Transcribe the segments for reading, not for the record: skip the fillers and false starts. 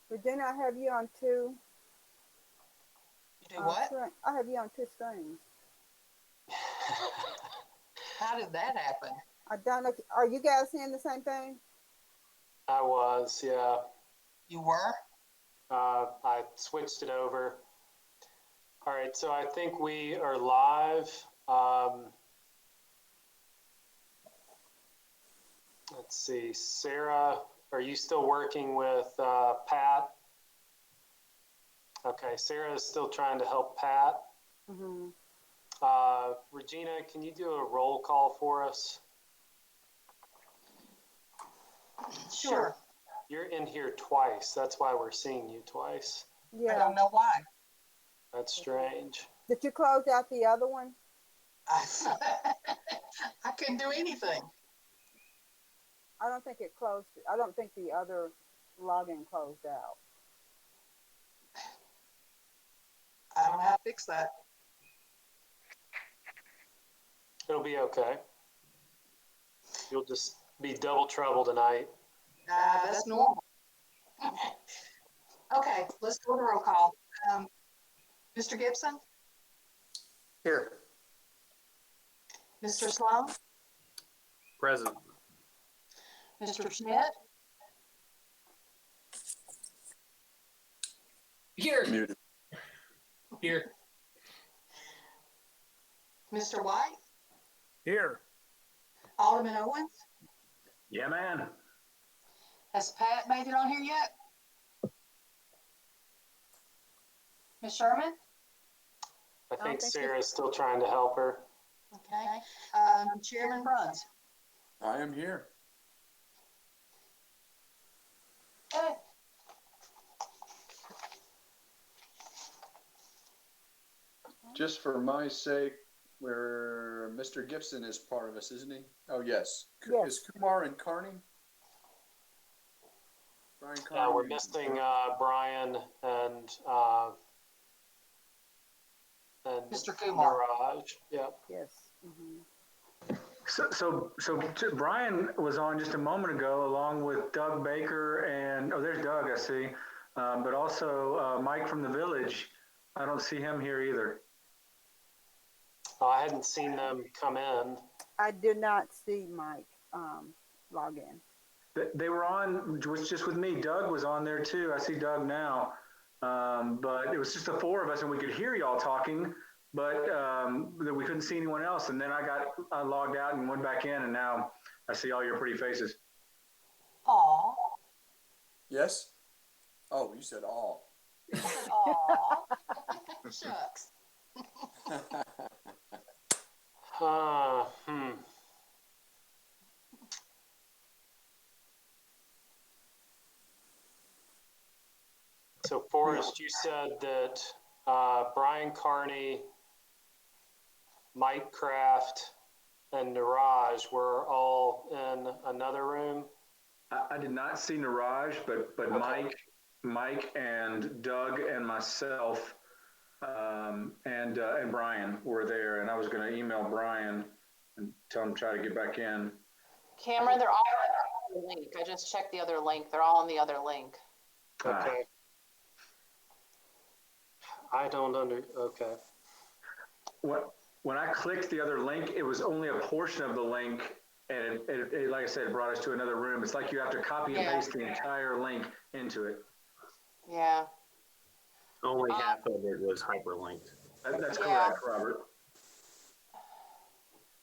Regina, I have you on two. You do what? I have you on two screens. How did that happen? I don't know. Are you guys seeing the same thing? I was, yeah. You were? I switched it over. All right, so I think we are live. Let's see, Sarah, are you still working with Pat? Okay, Sarah is still trying to help Pat. Mm-hmm. Regina, can you do a roll call for us? Sure. You're in here twice. That's why we're seeing you twice. Yeah. I don't know why. That's strange. Did you close out the other one? I couldn't do anything. I don't think it closed. I don't think the other login closed out. I don't know how to fix that. It'll be okay. You'll just be double trouble tonight. That's normal. Okay, let's do a roll call. Mr. Gibson? Here. Mr. Sloan? Present. Mr. Schmidt? Here. Muted. Here. Mr. White? Here. Alderman Owens? Yeah, man. Has Pat made it on here yet? Ms. Sherman? I think Sarah's still trying to help her. Okay. Chairman Bruns? I am here. Okay. Just for my sake, where Mr. Gibson is part of us, isn't he? Oh, yes. Yes. Is Kumar and Carney? Brian Carney. Yeah, we're missing Brian and Mr. Kumar. Niraj. Yep. Yes. Mm-hmm. So Brian was on just a moment ago, along with Doug Baker and there's Doug, I see, but also Mike from the village. I don't see him here either. I hadn't seen them come in. I did not see Mike log in. They were on just with me. Doug was on there too. I see Doug now, but it was just the four of us, and we could hear y'all talking, but we couldn't see anyone else. And then I logged out and went back in, and now I see all your pretty faces. Aw. Yes? Oh, you said all. Aw. Shucks. So Forrest, you said that Brian Carney, Mike Kraft, and Niraj were all in another room? I did not see Niraj, but okay. Mike and Doug and myself and Brian were there, and I was going to email Brian and tell him to try to get back in. Cameron, they're all on the link. I just checked the other link. They're all on the other link. Okay. I don't okay. When I clicked the other link, it was only a portion of the link, and it like I said, it brought us to another room. It's like you have to copy and paste the entire link into it. Yeah. Only half of it was hyperlinked. That's correct, Robert.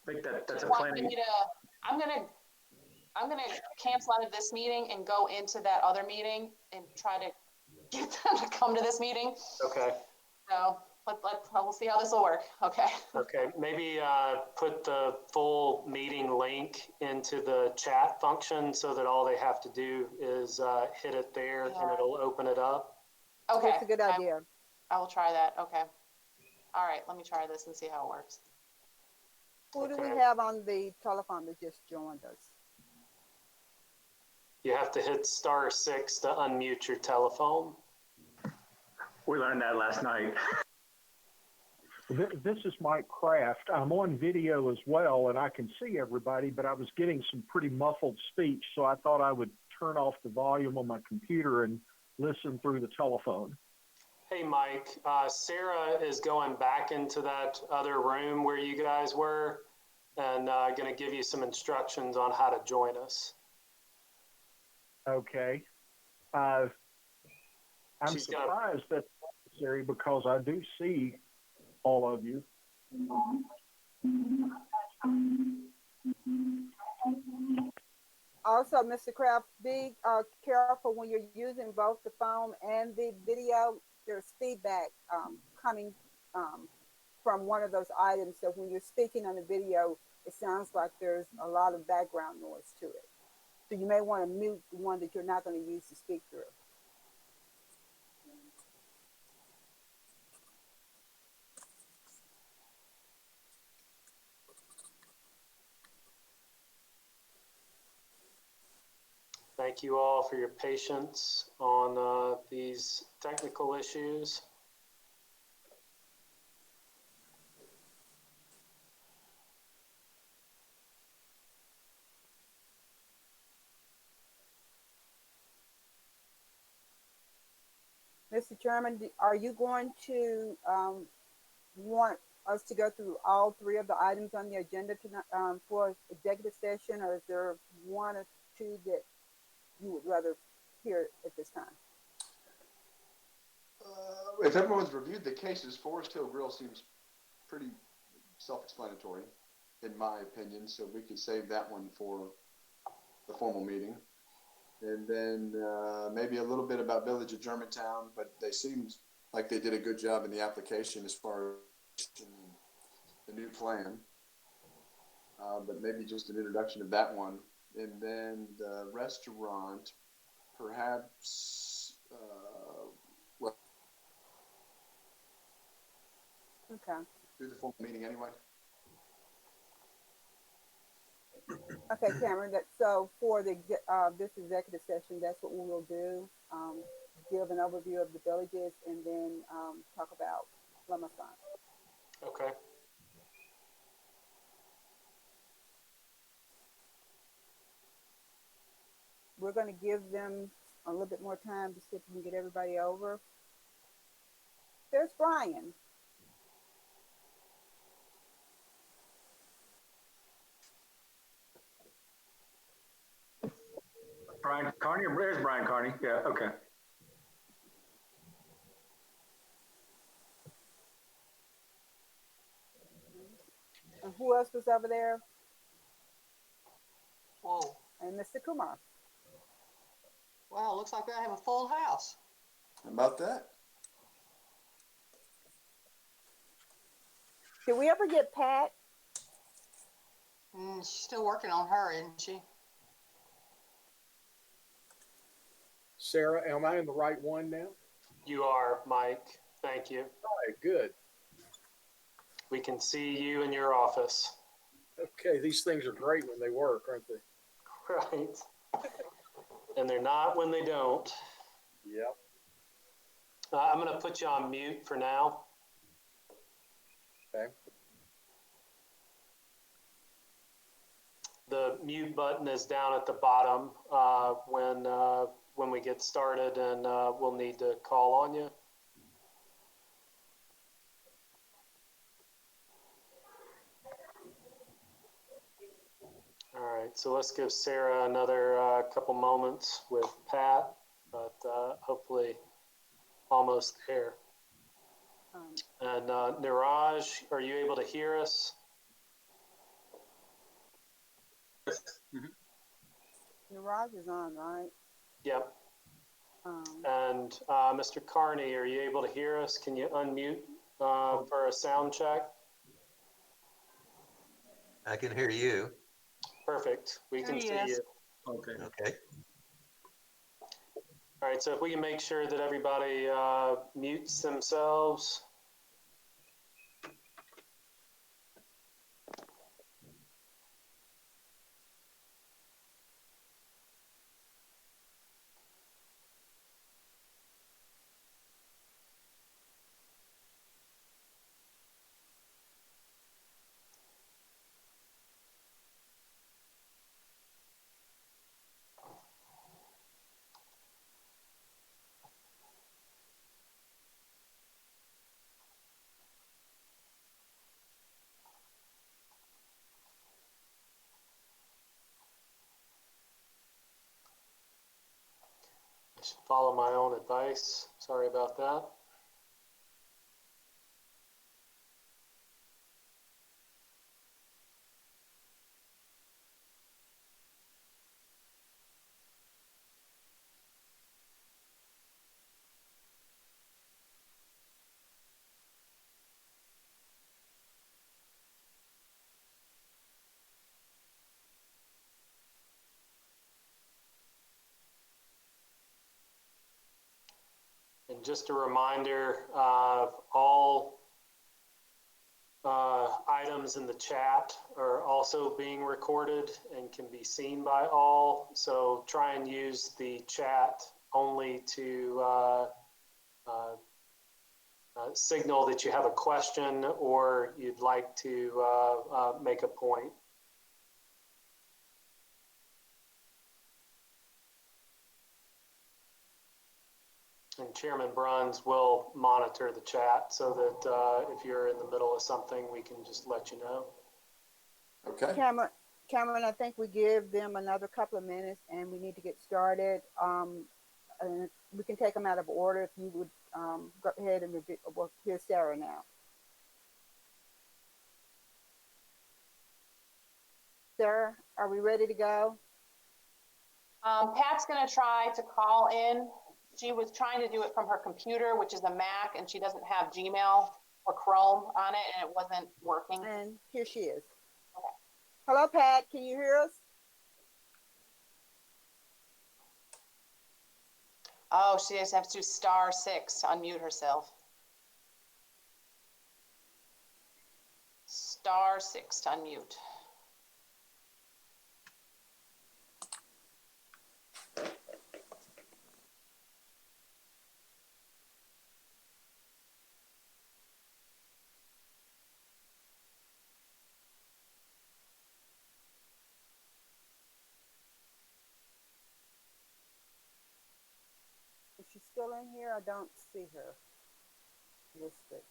I think that's a planning. I'm gonna cancel out of this meeting and go into that other meeting and try to get them to come to this meeting. Okay. So we'll see how this will work. Okay. Okay. Maybe put the full meeting link into the chat function so that all they have to do is hit it there and it'll open it up. Okay. That's a good idea. I will try that. Okay. All right. Let me try this and see how it works. Who do we have on the telephone that just joined us? You have to hit *6 to unmute your telephone. We learned that last night. This is Mike Kraft. I'm on video as well, and I can see everybody, but I was getting some pretty muffled speech, so I thought I would turn off the volume on my computer and listen through the telephone. Hey, Mike, Sarah is going back into that other room where you guys were and going to give you some instructions on how to join us. Okay. I'm She's gonna- surprised that's necessary because I do see all of you. Also, Mr. Kraft, be careful when you're using both the phone and the video. There's feedback coming from one of those items. So when you're speaking on the video, it sounds like there's a lot of background noise to it. So you may want to mute the one that you're not going to use to speak through. Thank you all for your patience on these technical issues. Mr. Chairman, are you going to want us to go through all three of the items on the agenda tonight for executive session, or is there one or two that you would rather hear at this time? If everyone's reviewed the cases, Forest Hill Grill seems pretty self-explanatory, in my opinion, so we could save that one for the formal meeting. And then maybe a little bit about Village of Germantown, but they seemed like they did a good job in the application as far as the new plan. But maybe just an introduction of that one. And then the restaurant, perhaps, well, Okay. do the formal meeting anyway. Okay, Cameron. So for the this executive session, that's what we will do. Give an overview of the villages and then talk about Lemmathon. Okay. We're going to give them a little bit more time to see if we can get everybody over. There's Brian. Brian Carney, there's Brian Carney. Yeah, okay. And who else was over there? Whoa. And Mr. Kumar. Wow, looks like I have a full house. How about that? Did we ever get Pat? She's still working on her, isn't she? Sarah, am I in the right one now? You are, Mike. Thank you. All right, good. We can see you in your office. Okay, these things are great when they work, aren't they? Right. And they're not when they don't. Yep. I'm going to put you on mute for now. Okay. The mute button is down at the bottom when we get started, and we'll need to call on you. All right, so let's give Sarah another couple moments with Pat, but hopefully almost there. And Niraj, are you able to hear us? Niraj is on, right? Yep. And Mr. Carney, are you able to hear us? Can you unmute for a sound check? I can hear you. Perfect. We can see you. Okay. Okay. All right, so if we can make sure that everybody mutes themselves. should follow my own advice. Sorry about that. And just a reminder of all items in the chat are also being recorded and can be seen by all. So try and use the chat only to signal that you have a question or you'd like to make a point. And Chairman Bruns will monitor the chat so that if you're in the middle of something, we can just let you know. Okay. Cameron, I think we give them another couple of minutes and we need to get started. And we can take them out of order if you would go ahead and review. Well, here's Sarah now. Sarah, are we ready to go? Pat's gonna try to call in. She was trying to do it from her computer, which is a Mac, and she doesn't have Gmail or Chrome on it, and it wasn't working. And here she is. Okay. Hello, Pat. Can you hear us? Oh, she just has to do *6 to unmute herself. *6 to unmute. Is she still in here? I don't see her listed.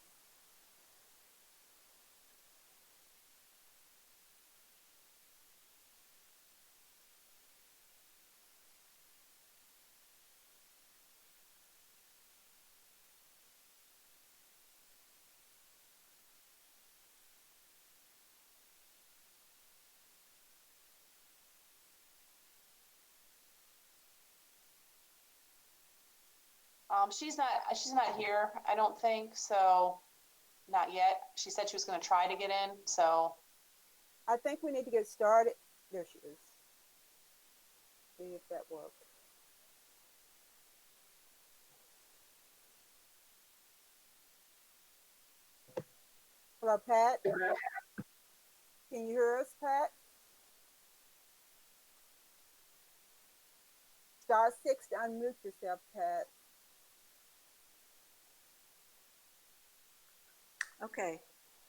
She's not here, I don't think, so not yet. She said she was going to try to get in, so. I think we need to get started. There she is. See if that works. Hello, Pat. Can you hear us, Pat? *6 to unmute yourself, Pat. Okay.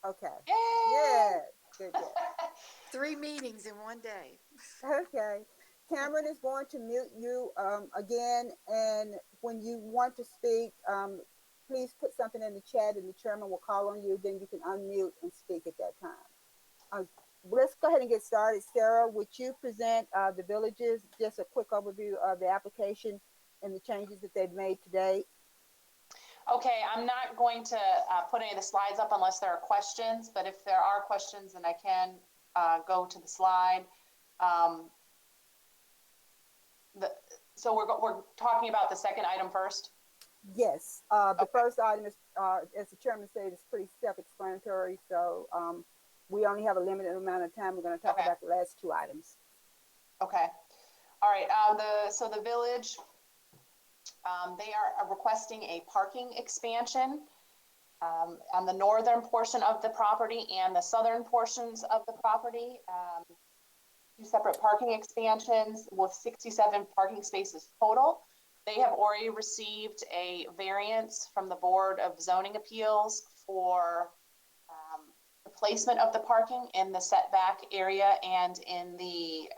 Okay. Yay! Yeah. Good. Good. 3 meetings in one day. Okay. Cameron is going to mute you again, and when you want to speak, please put something in the chat and the chairman will call on you. Then you can unmute and speak at that time. Let's go ahead and get started. Sarah, would you present the villages, just a quick overview of the application and the changes that they've made today? Okay, I'm not going to put any of the slides up unless there are questions, but if there are questions, then I can go to the slide. So we're talking about the second item first? Yes. The first item is, as the chairman said, is pretty self-explanatory. So we only have a limited amount of time. We're going to talk about the last 2 items. Okay. All right. So the village, they are requesting a parking expansion on the northern portion of the property and the southern portions of the property. 2 separate parking expansions with 67 parking spaces total. They have already received a variance from the Board of Zoning Appeals for the placement of the parking in the setback area and in the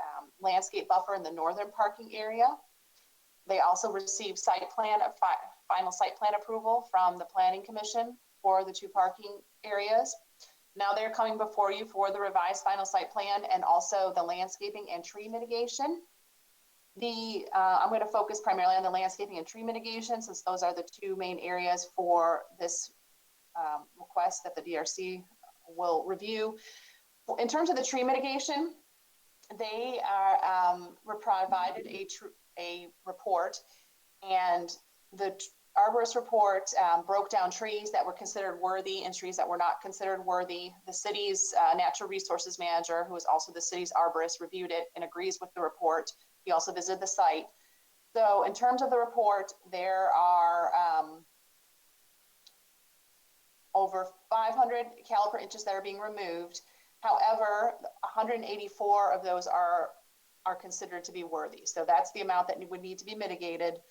landscape buffer in the northern parking area. They also received final site plan approval from the Planning Commission for the 2 parking areas. Now they're coming before you for the revised final site plan and also the landscaping and tree mitigation. I'm going to focus primarily on the landscaping and tree mitigation, since those are the two main areas for this request that the DRC will review. In terms of the tree mitigation, they were provided a report, and the Arborist report broke down trees that were considered worthy and trees that were not considered worthy. The city's natural resources manager, who is also the city's arborist, reviewed it and agrees with the report. He also visited the site. So in terms of the report, there are over 500 caliper inches that are being removed. However, 184 of those are considered to be worthy. So that's the amount that would need to be mitigated.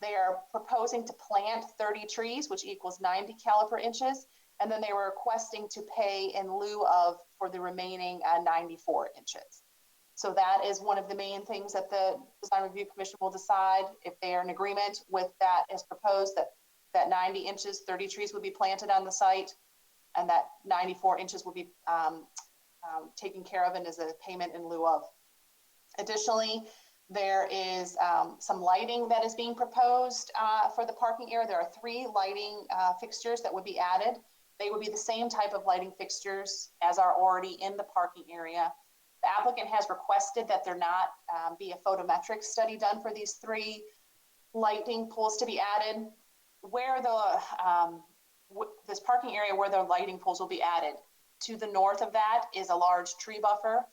They are proposing to plant 30 trees, which equals 90 caliper inches. And then they were requesting to pay in lieu of for the remaining 94 inches. So that is one of the main things that the Design Review Commission will decide if they are in agreement with that as proposed, that 90 inches, 30 trees would be planted on the site, and that 94 inches will be taken care of and as a payment in lieu of. Additionally, there is some lighting that is being proposed for the parking area. There are 3 lighting fixtures that would be added. They would be the same type of lighting fixtures as are already in the parking area. The applicant has requested that there not be a photometric study done for these 3 lighting poles to be added. Where this parking area where the lighting poles will be added, to the north of that is a large tree buffer,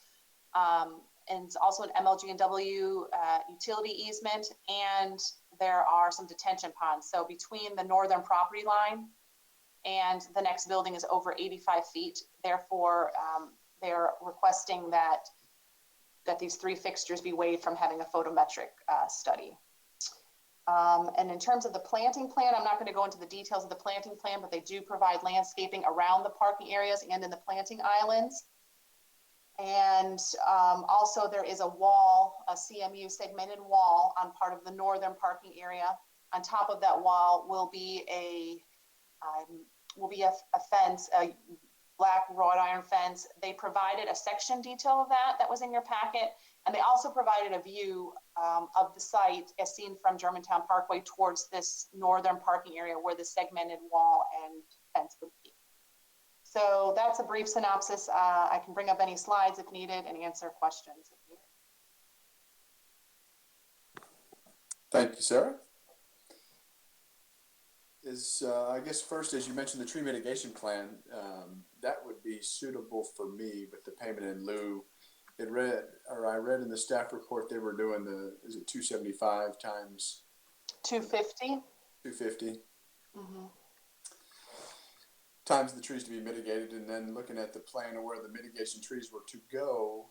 and it's also an MLG&W utility easement, and there are some detention ponds. So between the northern property line and the next building is over 85 feet. Therefore, they're requesting that these 3 fixtures be waived from having a photometric study. And in terms of the planting plan, I'm not going to go into the details of the planting plan, but they do provide landscaping around the parking areas and in the planting islands. And also there is a wall, a CMU segmented wall on part of the northern parking area. On top of that wall will be a fence, a black wrought iron fence. They provided a section detail of that was in your packet. And they also provided a view of the site as seen from Germantown Parkway towards this northern parking area where the segmented wall and fence would be. So that's a brief synopsis. I can bring up any slides if needed and answer questions if needed. Thank you, Sarah. I guess first, as you mentioned, the tree mitigation plan, that would be suitable for me with the payment in lieu. I read in the staff report they were doing is it 275 times 250? 250. Mm-hmm. Times the trees to be mitigated, and then looking at the plan of where the mitigation trees were to go,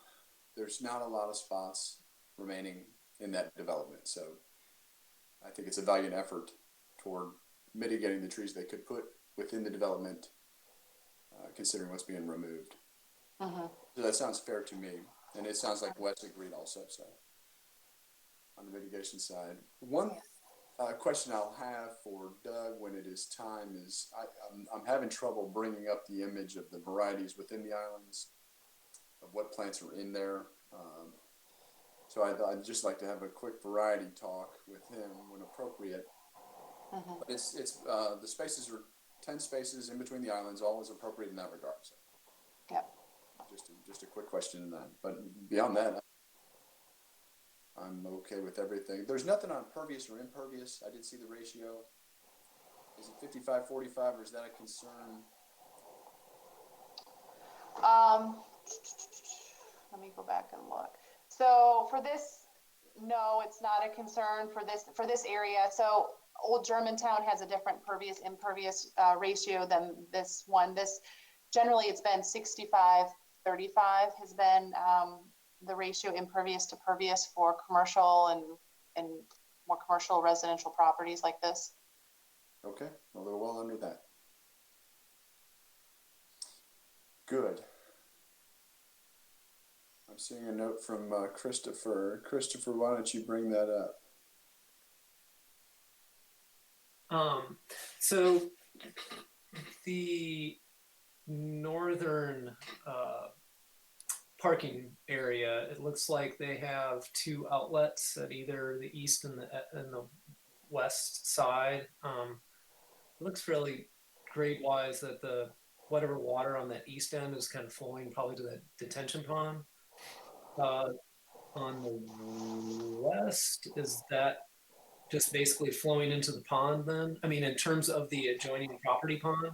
there's not a lot of spots remaining in that development. So I think it's a valiant effort toward mitigating the trees they could put within the development, considering what's being removed. Mm-hmm. So that sounds fair to me, and it sounds like Wes agreed also. So on the mitigation side, one question I'll have for Doug when it is time is I'm having trouble bringing up the image of the varieties within the islands of what plants are in there. So I'd just like to have a quick variety talk with him when appropriate. Mm-hmm. But it's the spaces are 10 spaces in between the islands, all is appropriate in that regard. So yeah, just a quick question in that. But beyond that, I'm okay with everything. There's nothing on pervious or impervious. I did see the ratio. Is it 55-45 or is that a concern? Let me go back and look. So for this, no, it's not a concern for this area. So Old Germantown has a different pervious impervious ratio than this one. This generally it's been 65-35 has been the ratio impervious to pervious for commercial and more commercial residential properties like this. Okay, well, they're well under that. Good. I'm seeing a note from Christopher. Christopher, why don't you bring that up? So the northern parking area, it looks like they have two outlets at either the east and the west side. It looks really grade wise that the whatever water on that east end is kind of flowing probably to that detention pond. On the west, is that just basically flowing into the pond then? I mean, in terms of the adjoining property pond?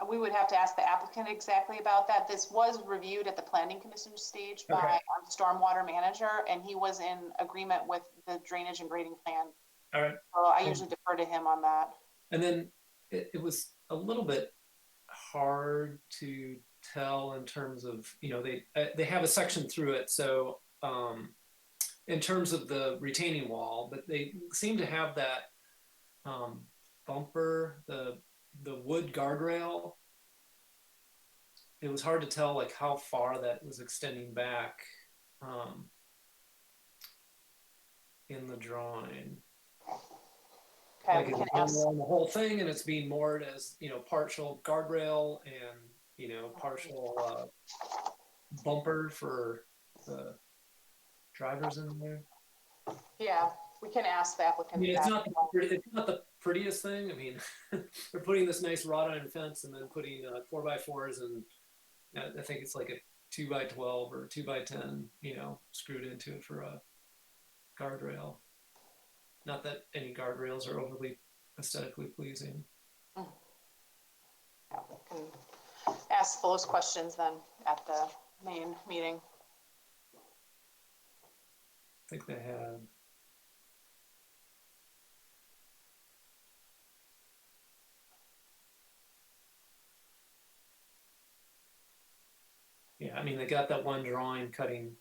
We would have to ask the applicant exactly about that. This was reviewed at the planning commission stage by our stormwater manager, and he was in agreement with the drainage and grading plan. All right. So I usually defer to him on that. And then it was a little bit hard to tell in terms of, you know, they have a section through it. So in terms of the retaining wall, but they seem to have that bumper, the wood guardrail. It was hard to tell like how far that was extending back in the drawing. Okay, like it's on the whole thing, and it's being moored as, you know, partial guardrail and, you know, partial bumper for the drivers in there. Yeah, we can ask the applicant. I mean, it's not the prettiest thing. I mean, they're putting this nice wrought iron fence and then putting 4x4s, and I think it's like a 2x12 or 2x10, you know, screwed into it for a guardrail. Not that any guardrails are overly aesthetically pleasing. Yeah, we can ask those questions then at the main meeting. I think they had. Yeah, I mean, they got that one drawing cutting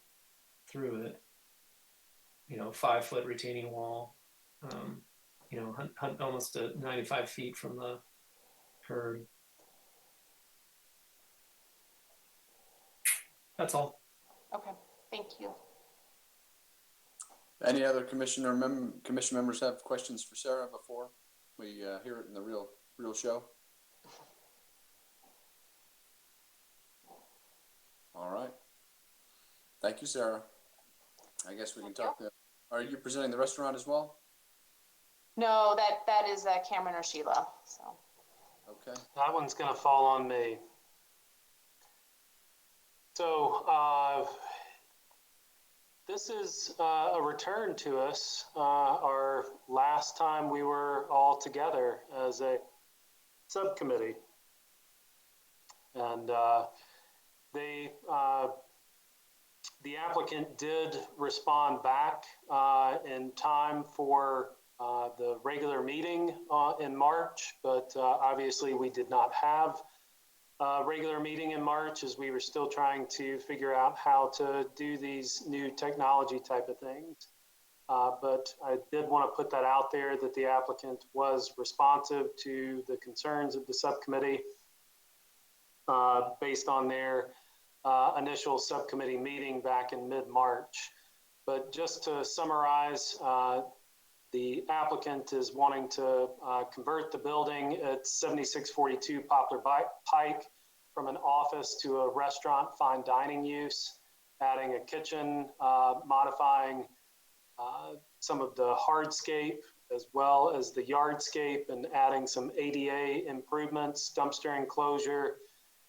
through it. You know, 5-foot retaining wall. You know, almost 95 feet from the curb. That's all. Okay, thank you. Any other commission members have questions for Sarah before we hear it in the real show? All right. Thank you, Sarah. I guess we can talk. Are you presenting the restaurant as well? No, that is Cameron or Sheila. So. Okay. That one's going to fall on me. So this is a return to us. Our last time we were all together as a subcommittee, and the applicant did respond back in time for the regular meeting in March, but obviously we did not have a regular meeting in March as we were still trying to figure out how to do these new technology type of things. But I did want to put that out there that the applicant was responsive to the concerns of the subcommittee based on their initial subcommittee meeting back in mid-March. But just to summarize, the applicant is wanting to convert the building at 7642 Poplar Pike from an office to a restaurant fine dining use, adding a kitchen, modifying some of the hardscape as well as the yardscape, and adding some ADA improvements, dumpster enclosure,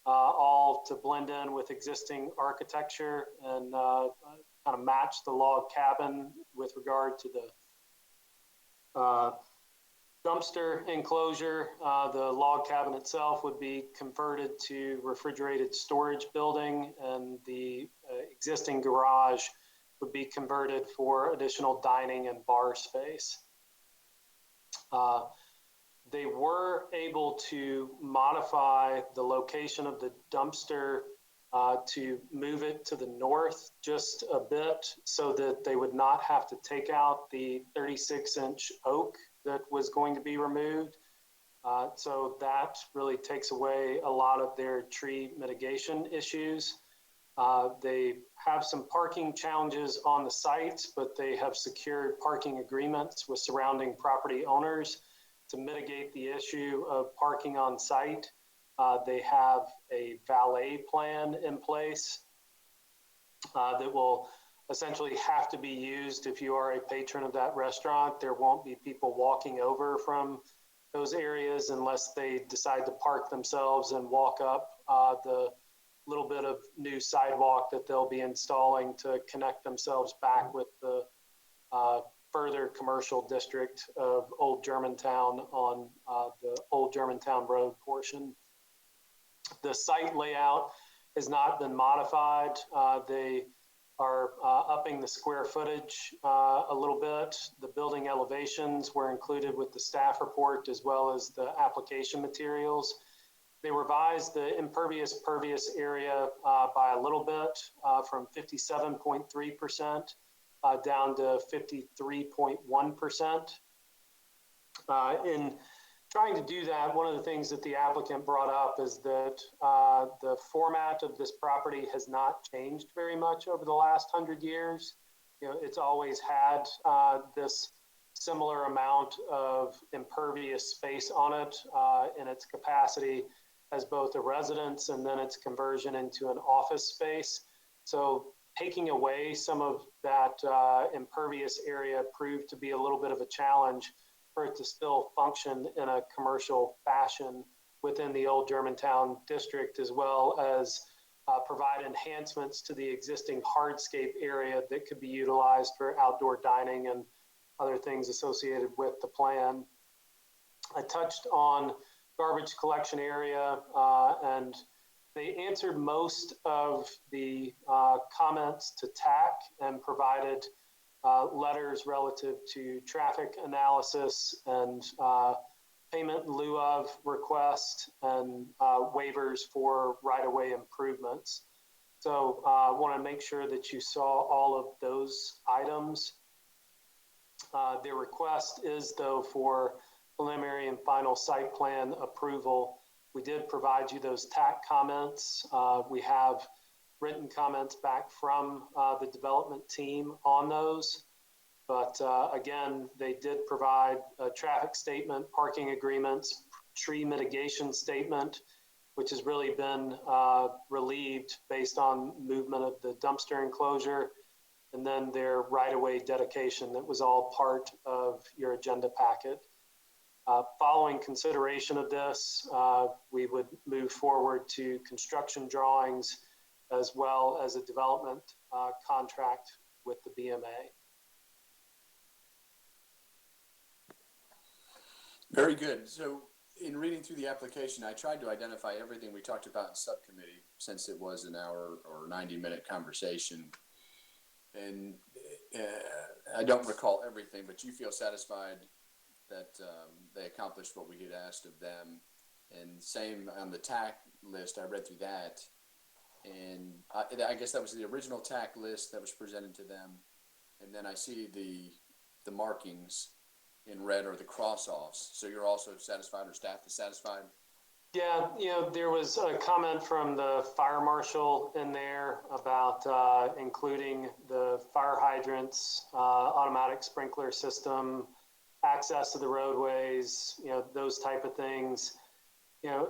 all to blend in with existing architecture and kind of match the log cabin with regard to the dumpster enclosure. The log cabin itself would be converted to refrigerated storage building, and the existing garage would be converted for additional dining and bar space. They were able to modify the location of the dumpster to move it to the north just a bit so that they would not have to take out the 36-inch oak that was going to be removed. So that really takes away a lot of their tree mitigation issues. They have some parking challenges on the site, but they have secured parking agreements with surrounding property owners to mitigate the issue of parking on site. they have a valet plan in place that will essentially have to be used if you are a patron of that restaurant. There won't be people walking over from those areas unless they decide to park themselves and walk up the little bit of new sidewalk that they'll be installing to connect themselves back with the further commercial district of Old Germantown on the Old Germantown Road portion. The site layout has not been modified. They are upping the square footage a little bit. The building elevations were included with the staff report as well as the application materials. They revised the impervious pervious area by a little bit from 57.3% down to 53.1%. In trying to do that, one of the things that the applicant brought up is that the format of this property has not changed very much over the last 100 years. You know, it's always had this similar amount of impervious space on it in its capacity as both a residence and then its conversion into an office space. So taking away some of that impervious area proved to be a little bit of a challenge for it to still function in a commercial fashion within the Old Germantown district, as well as provide enhancements to the existing hardscape area that could be utilized for outdoor dining and other things associated with the plan. I touched on garbage collection area and they answered most of the comments to TAC and provided letters relative to traffic analysis and payment in lieu of request and waivers for right-of-way improvements. So I want to make sure that you saw all of those items. Their request is, though, for preliminary and final site plan approval. We did provide you those TAC comments. We have written comments back from the development team on those. But again, they did provide a traffic statement, parking agreements, tree mitigation statement, which has really been relieved based on movement of the dumpster enclosure, and then their right-of-way dedication that was all part of your agenda packet. Following consideration of this, we would move forward to construction drawings as well as a development contract with the BMA. Very good. So in reading through the application, I tried to identify everything we talked about in subcommittee, since it was an hour or 90-minute conversation. And I don't recall everything, but you feel satisfied that they accomplished what we had asked of them. And same on the TAC list, I read through that. And I guess that was the original TAC list that was presented to them. And then I see the markings in red or the cross-offs. So you're also satisfied, or staff is satisfied? Yeah, you know, there was a comment from the fire marshal in there about including the fire hydrants, automatic sprinkler system, access to the roadways, you know, those type of things. You know,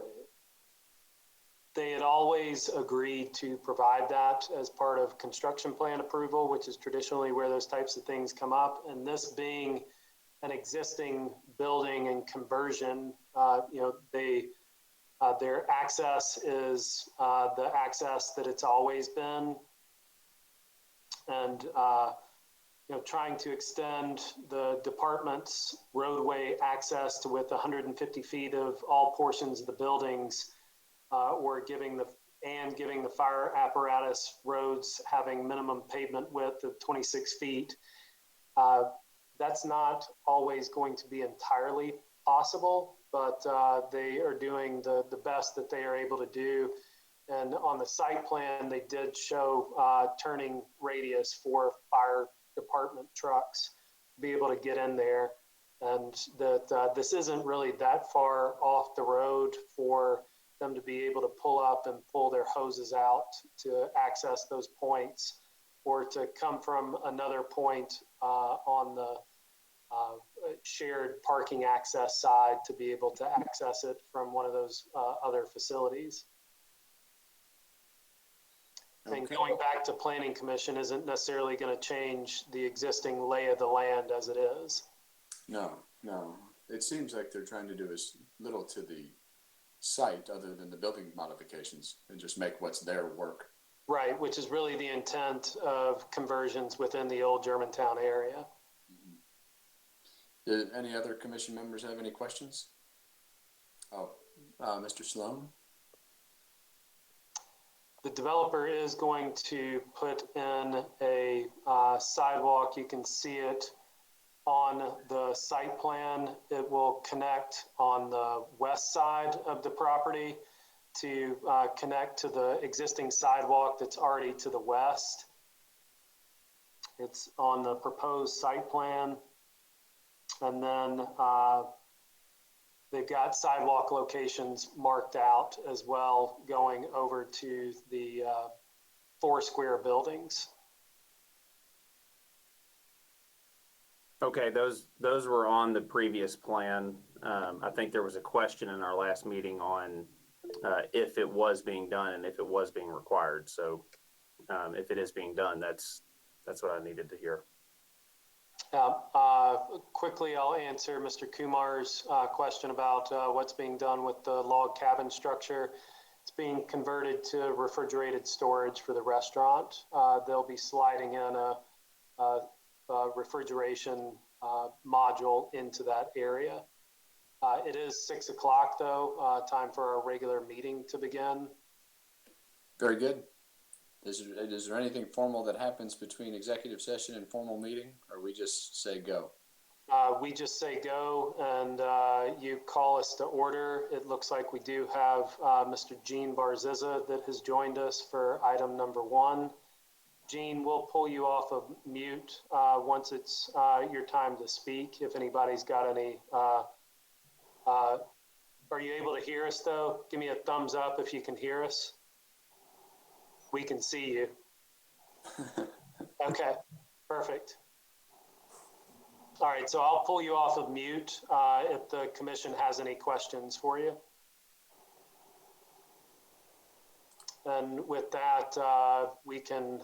they had always agreed to provide that as part of construction plan approval, which is traditionally where those types of things come up. And this being an existing building and conversion, you know, their access is the access that it's always been. And, you know, trying to extend the department's roadway access to with 150 feet of all portions of the buildings, or giving the fire apparatus roads having minimum pavement width of 26 feet. That's not always going to be entirely possible, but they are doing the best that they are able to do. And on the site plan, they did show turning radius for fire department trucks to be able to get in there, and that this isn't really that far off the road for them to be able to pull up and pull their hoses out to access those points, or to come from another point on the shared parking access side to be able to access it from one of those other facilities. And going back to Planning Commission isn't necessarily going to change the existing lay of the land as it is. No. It seems like they're trying to do as little to the site other than the building modifications and just make what's there work. Right, which is really the intent of conversions within the old Germantown area. Did any other commission members have any questions? Mr. Sloan? The developer is going to put in a sidewalk. You can see it on the site plan. It will connect on the west side of the property to connect to the existing sidewalk that's already to the west. It's on the proposed site plan. And then they've got sidewalk locations marked out as well going over to the 4 square buildings. Okay, those were on the previous plan. I think there was a question in our last meeting on if it was being done and if it was being required. So if it is being done, that's what I needed to hear. Quickly, I'll answer Mr. Kumar's question about what's being done with the log cabin structure. It's being converted to refrigerated storage for the restaurant. They'll be sliding in a refrigeration module into that area. It is 6 o'clock though, time for our regular meeting to begin. Very good. Is there anything formal that happens between executive session and formal meeting, or we just say go? We just say go, and you call us to order. It looks like we do have Mr. Gene Barziza that has joined us for item number 1. Gene, we'll pull you off of mute once it's your time to speak. If anybody's got any, are you able to hear us though? Give me a thumbs up if you can hear us. We can see you. Okay, perfect. All right, so I'll pull you off of mute if the commission has any questions for you. And with that, we can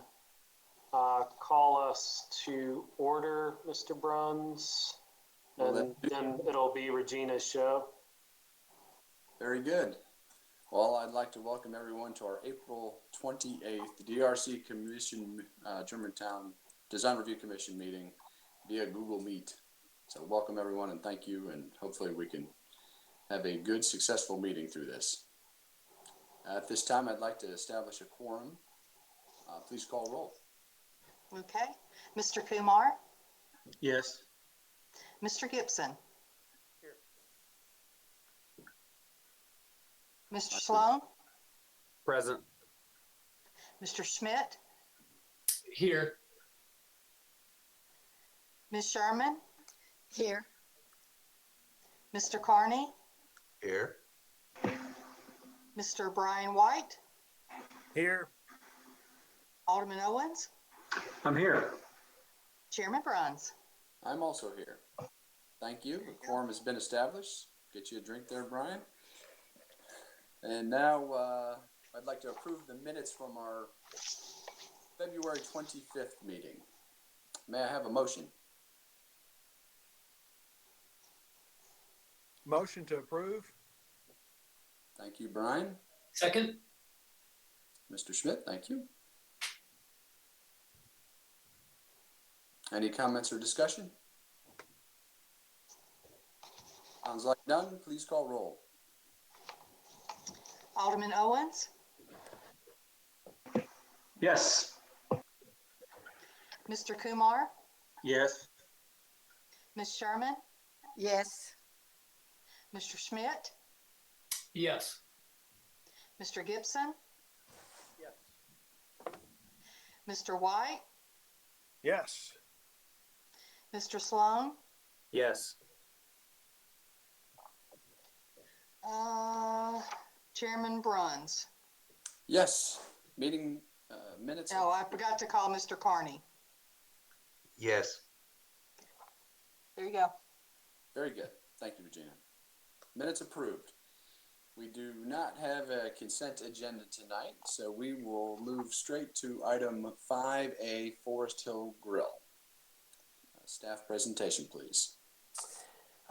call us to order, Mr. Bruns, and then it'll be Regina's show. Very good. Well, I'd like to welcome everyone to our April 28th DRC Commission, Germantown Design Review Commission meeting via Google Meet. So welcome everyone and thank you, and hopefully we can have a good, successful meeting through this. At this time, I'd like to establish a quorum. Please call roll. Okay. Mr. Kumar? Yes. Mr. Gibson? Here. Mr. Sloan? Present. Mr. Schmidt? Here. Ms. Sherman? Here. Mr. Carney? Here. Mr. Brian White? Here. Alderman Owens? I'm here. Chairman Bruns? I'm also here. Thank you. A quorum has been established. Get you a drink there, Brian. And now I'd like to approve the minutes from our February 25th meeting. May I have a motion? Motion to approve. Thank you, Brian. Second. Mr. Schmidt, thank you. Any comments or discussion? Sounds like none. Please call roll. Alderman Owens? Yes. Mr. Kumar? Yes. Ms. Sherman? Yes. Mr. Schmidt? Yes. Mr. Gibson? Yes. Mr. White? Yes. Mr. Sloan? Yes. Chairman Bruns? Yes. Meeting minutes. Oh, I forgot to call Mr. Carney. Yes. There you go. Very good. Thank you, Regina. Minutes approved. We do not have a consent agenda tonight, so we will move straight to item 5A, Forest Hill Grill. Staff presentation, please.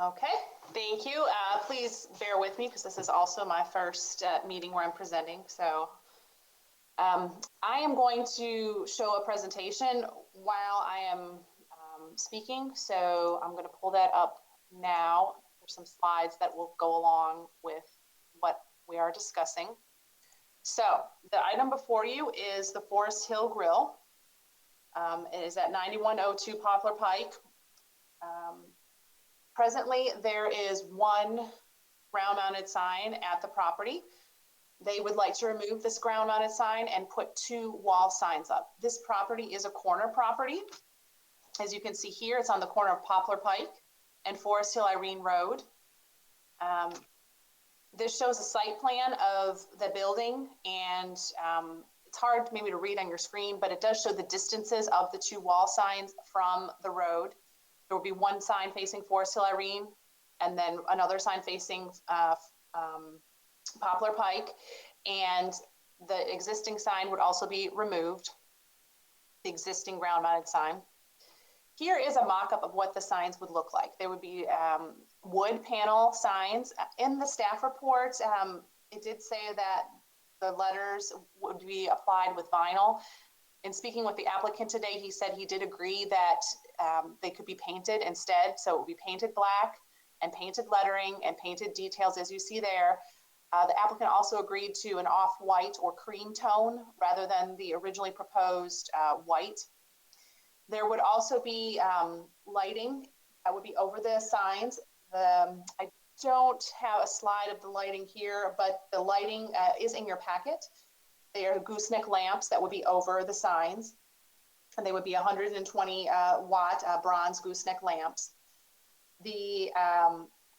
Okay, thank you. Please bear with me because this is also my first meeting where I'm presenting. So I am going to show a presentation while I am speaking. So I'm going to pull that up now. There's some slides that will go along with what we are discussing. So the item before you is the Forest Hill Grill. It is at 9102 Poplar Pike. Presently, there is one ground-mounted sign at the property. They would like to remove this ground-mounted sign and put 2 wall signs up. This property is a corner property. As you can see here, it's on the corner of Poplar Pike and Forest Hill Irene Road. This shows a site plan of the building, and it's hard maybe to read on your screen, but it does show the distances of the 2 wall signs from the road. There will be one sign facing Forest Hill Irene, and then another sign facing Poplar Pike, and the existing sign would also be removed, the existing ground-mounted sign. Here is a mock-up of what the signs would look like. There would be wood panel signs. In the staff report, it did say that the letters would be applied with vinyl. In speaking with the applicant today, he said he did agree that they could be painted instead. So it would be painted black and painted lettering and painted details as you see there. The applicant also agreed to an off-white or cream tone rather than the originally proposed white. There would also be lighting that would be over the signs. I don't have a slide of the lighting here, but the lighting is in your packet. They are gooseneck lamps that would be over the signs, and they would be 120 watt bronze gooseneck lamps. The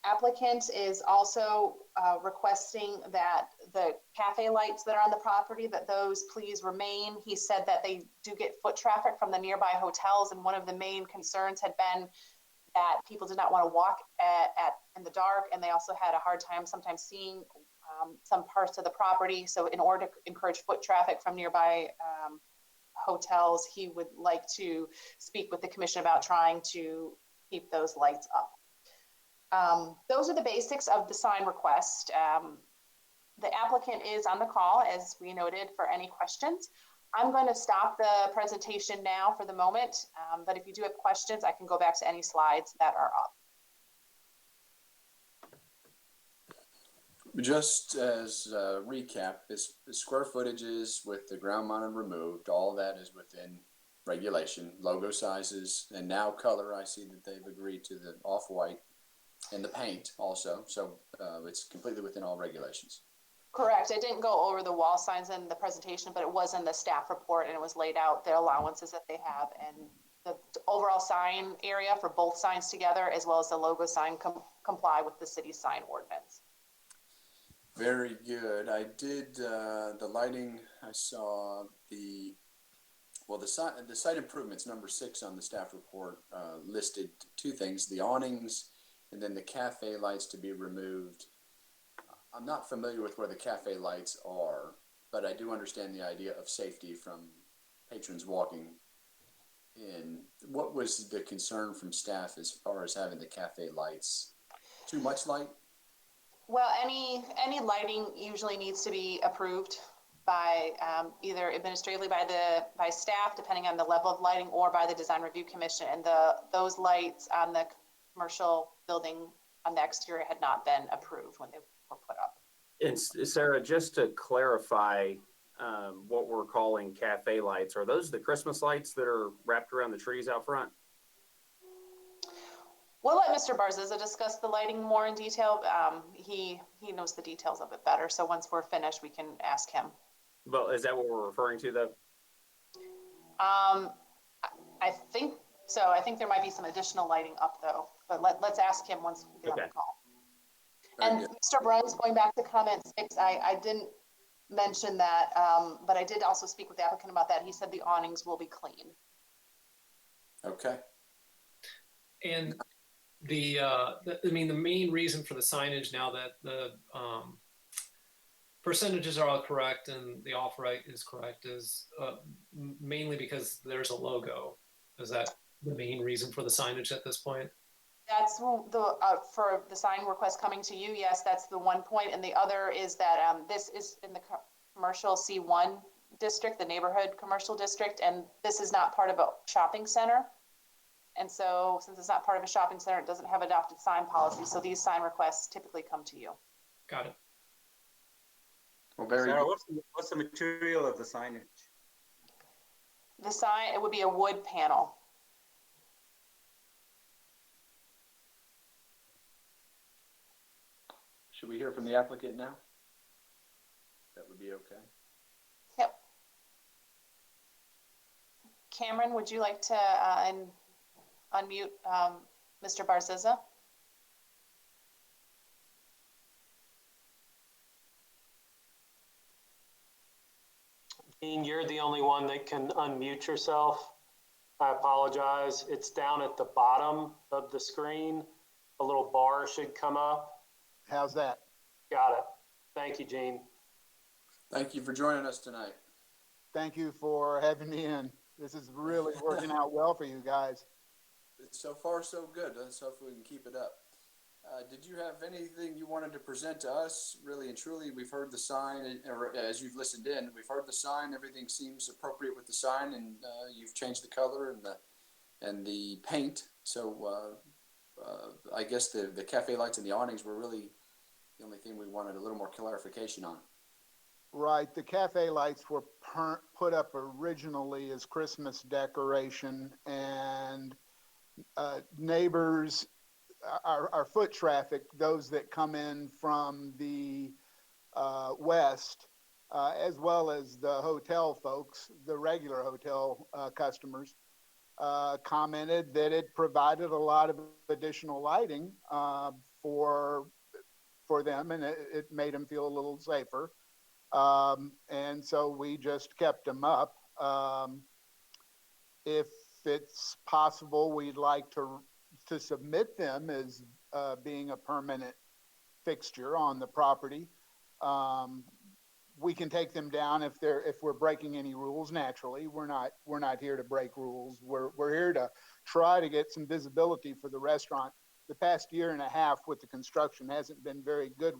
applicant is also requesting that the cafe lights that are on the property, that those please remain. He said that they do get foot traffic from the nearby hotels, and one of the main concerns had been that people did not want to walk in the dark, and they also had a hard time sometimes seeing some parts of the property. So in order to encourage foot traffic from nearby hotels, he would like to speak with the commission about trying to keep those lights up. Those are the basics of the sign request. The applicant is on the call, as we noted, for any questions. I'm going to stop the presentation now for the moment, but if you do have questions, I can go back to any slides that are up. Just as a recap, this square footages with the ground mounted removed, all that is within regulation, logo sizes, and now color. I see that they've agreed to the off-white and the paint also. So it's completely within all regulations. Correct. I didn't go over the wall signs in the presentation, but it was in the staff report, and it was laid out their allowances that they have, and the overall sign area for both signs together, as well as the logo sign, comply with the city sign ordinance. Very good. I did the lighting. I saw the site improvements number 6 on the staff report listed 2 things: the awnings and then the cafe lights to be removed. I'm not familiar with where the cafe lights are, but I do understand the idea of safety from patrons walking in. What was the concern from staff as far as having the cafe lights? Too much light? Well, any lighting usually needs to be approved by either administratively by staff, depending on the level of lighting, or by the design review commission. And those lights on the commercial building on the exterior had not been approved when they were put up. And Sarah, just to clarify, what we're calling cafe lights, are those the Christmas lights that are wrapped around the trees out front? We'll let Mr. Barzizza discuss the lighting more in detail. He knows the details of it better. So once we're finished, we can ask him. Well, is that what we're referring to, though? I think so. I think there might be some additional lighting up, though. But let's ask him once we get on the call. And Mr. Bruns, going back to comment 6, I didn't mention that, but I did also speak with the applicant about that. He said the awnings will be clean. Okay. And I mean, the main reason for the signage, now that the percentages are all correct and the off-right is correct, is mainly because there's a logo. Is that the main reason for the signage at this point? That's the, for the sign request coming to you, yes, that's the one point. And the other is that this is in the commercial C1 district, the neighborhood commercial district, and this is not part of a shopping center. And so since it's not part of a shopping center, it doesn't have adopted sign policy. So these sign requests typically come to you. Got it. Well, very Sarah, good. what's the material of the signage? The sign, it would be a wood panel. Should we hear from the applicant now? That would be okay. Yep. Cameron, would you like to unmute Mr. Barziza? Dean, you're the only one that can unmute yourself. I apologize. It's down at the bottom of the screen. A little bar should come up. How's that? Got it. Thank you, Gene. Thank you for joining us tonight. Thank you for having me in. This is really working out well for you guys. So far, so good. Let's hope we can keep it up. Did you have anything you wanted to present to us? Really and truly, we've heard the sign, or as you've listened in, we've heard the sign. Everything seems appropriate with the sign, and you've changed the color and the paint. So I guess the cafe lights and the awnings were really the only thing we wanted a little more clarification on. Right. The cafe lights were put up originally as Christmas decoration, and neighbors, our foot traffic, those that come in from the west, as well as the hotel folks, the regular hotel customers, commented that it provided a lot of additional lighting for them, and it made them feel a little safer. And so we just kept them up. If it's possible, we'd like to submit them as being a permanent fixture on the property. We can take them down if we're breaking any rules. Naturally, we're not here to break rules. We're here to try to get some visibility for the restaurant. The past year and a half with the construction hasn't been very good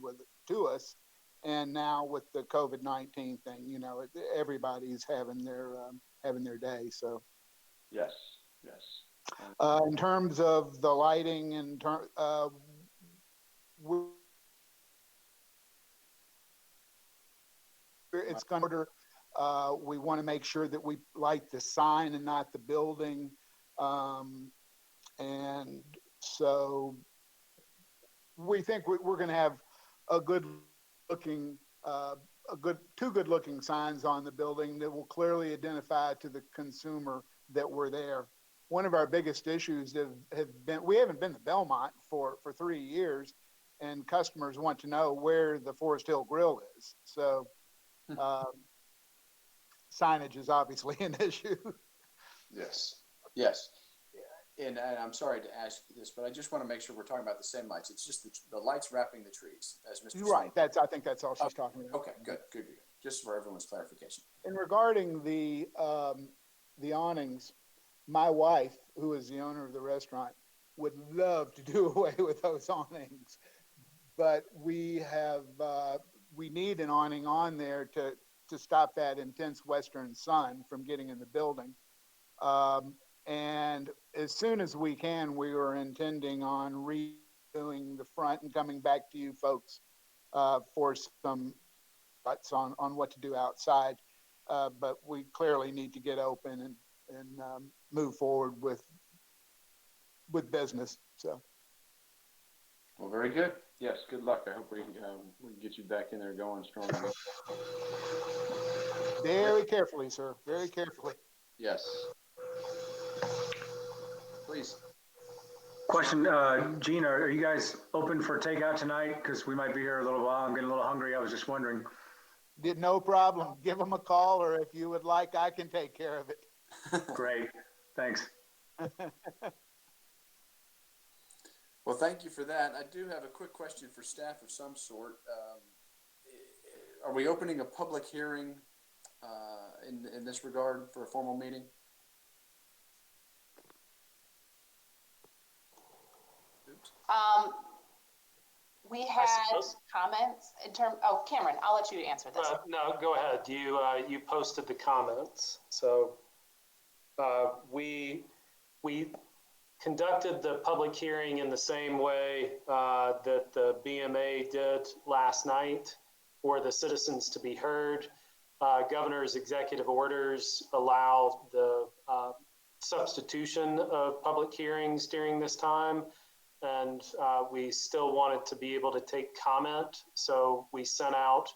to us. And now with the COVID-19 thing, you know, everybody's having their day. So, yes. In terms of the lighting, it's going to order. We want to make sure that we light the sign and not the building, and so we think we're going to have two good looking signs on the building that will clearly identify to the consumer that we're there. One of our biggest issues have been, we haven't been to Belmont for 3 years, and customers want to know where the Forest Hill Grill is. So signage is obviously an issue. Yes. And I'm sorry to ask you this, but I just want to make sure we're talking about the same lights. It's just the lights wrapping the trees, as Mr. Right. I think that's all she's talking about. Okay, good. Just for everyone's clarification. And regarding the awnings, my wife, who is the owner of the restaurant, would love to do away with those awnings, but we need an awning on there to stop that intense western sun from getting in the building. And as soon as we can, we were intending on redoing the front and coming back to you folks for some thoughts on what to do outside. But we clearly need to get open and move forward with business. So. Well, very good. Yes, good luck. I hope we can get you back in there going strong. Very carefully, sir. Very carefully. Yes. Please. Question, Gina, are you guys open for takeout tonight? Because we might be here a little while. I'm getting a little hungry. I was just wondering. No problem. Give them a call, or if you would like, I can take care of it. Great. Thanks. Well, thank you for that. I do have a quick question for staff of some sort. Are we opening a public hearing in this regard for a formal meeting? Oops. We had comments in term. Oh, Cameron, I'll let you answer this. No, go ahead. You posted the comments, so we conducted the public hearing in the same way that the BMA did last night for the citizens to be heard. Governor's executive orders allow the substitution of public hearings during this time. And we still wanted to be able to take comment. So we sent out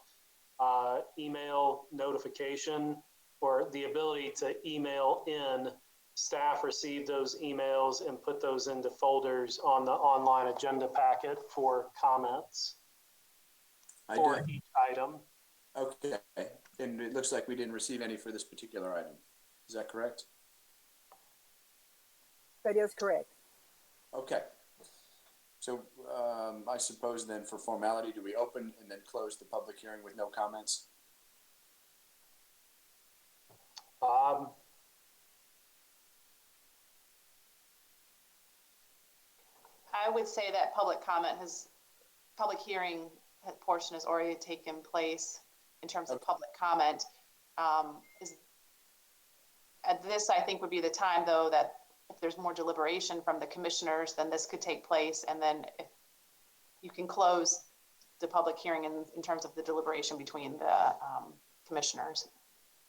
email notification, or the ability to email in. Staff received those emails and put those into folders on the online agenda packet for comments for each item. Okay, and it looks like we didn't receive any for this particular item. Is that correct? That is correct. Okay. So I suppose then for formality, do we open and then close the public hearing with no comments? I would say that public hearing portion has already taken place in terms of public comment. This, I think, would be the time, though, that if there's more deliberation from the commissioners, then this could take place. And then if you can close the public hearing in terms of the deliberation between the commissioners.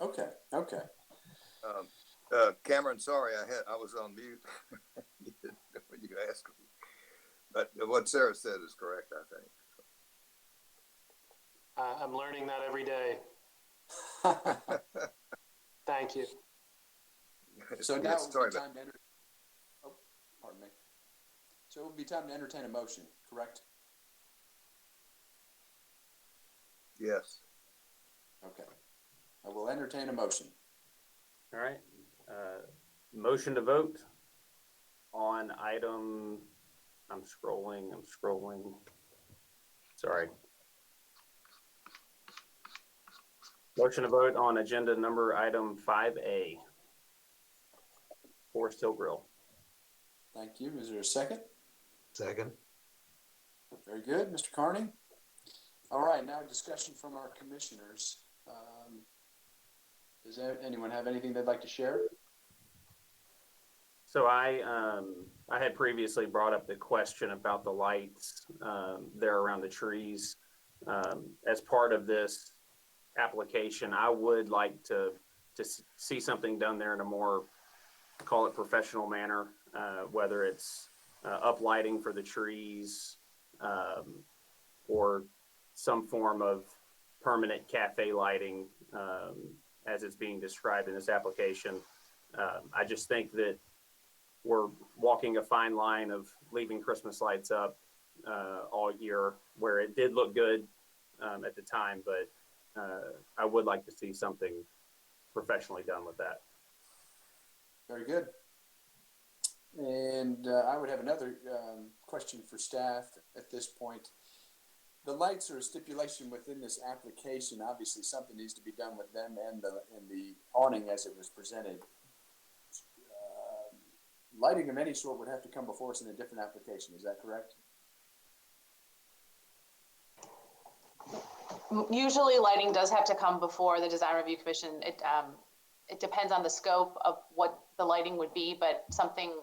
Okay, okay. Cameron, sorry, I was on mute when you asked me. But what Sarah said is correct, I think. I'm learning that every day. Thank you. So now it would be time to pardon me. So it would be time to entertain a motion, correct? Yes. Okay. I will entertain a motion. All right. Motion to vote on item. I'm scrolling. Sorry. Motion to vote on agenda number item 5A. Forest Hill Grill. Thank you. Is there a second? Second. Very good, Mr. Carney. All right, now discussion from our commissioners. Does anyone have anything they'd like to share? So I had previously brought up the question about the lights there around the trees. As part of this application, I would like to see something done there in a more, call it professional manner, whether it's uplighting for the trees or some form of permanent cafe lighting as it's being described in this application. I just think that we're walking a fine line of leaving Christmas lights up all year, where it did look good at the time, but I would like to see something professionally done with that. Very good. And I would have another question for staff at this point. The lights are a stipulation within this application. Obviously, something needs to be done with them and the awning as it was presented. Lighting of any sort would have to come before us in a different application. Is that correct? Usually lighting does have to come before the design review commission. It depends on the scope of what the lighting would be, but something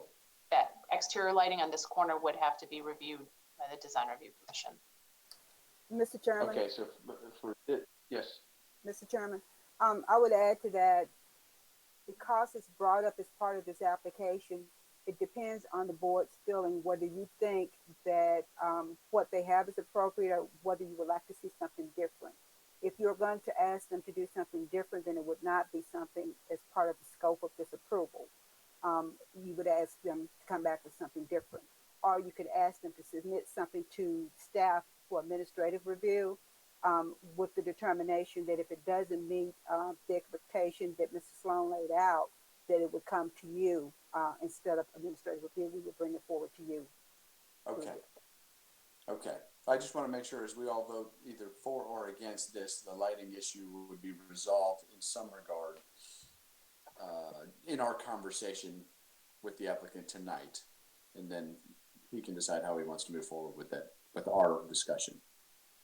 that exterior lighting on this corner would have to be reviewed by the design review commission. Mr. Chairman. Okay, so for it, yes. Mr. Chairman, I would add to that, because it's brought up as part of this application, it depends on the board's feeling whether you think that what they have is appropriate or whether you would like to see something different. If you're going to ask them to do something different, then it would not be something as part of the scope of this approval. You would ask them to come back with something different. Or you could ask them to submit something to staff for administrative review with the determination that if it doesn't meet the expectation that Mr. Sloan laid out, that it would come to you instead of administrative review. We would bring it forward to you. Okay. Okay. I just want to make sure as we all vote either for or against this, the lighting issue would be resolved in some regard in our conversation with the applicant tonight. And then he can decide how he wants to move forward with that, with our discussion.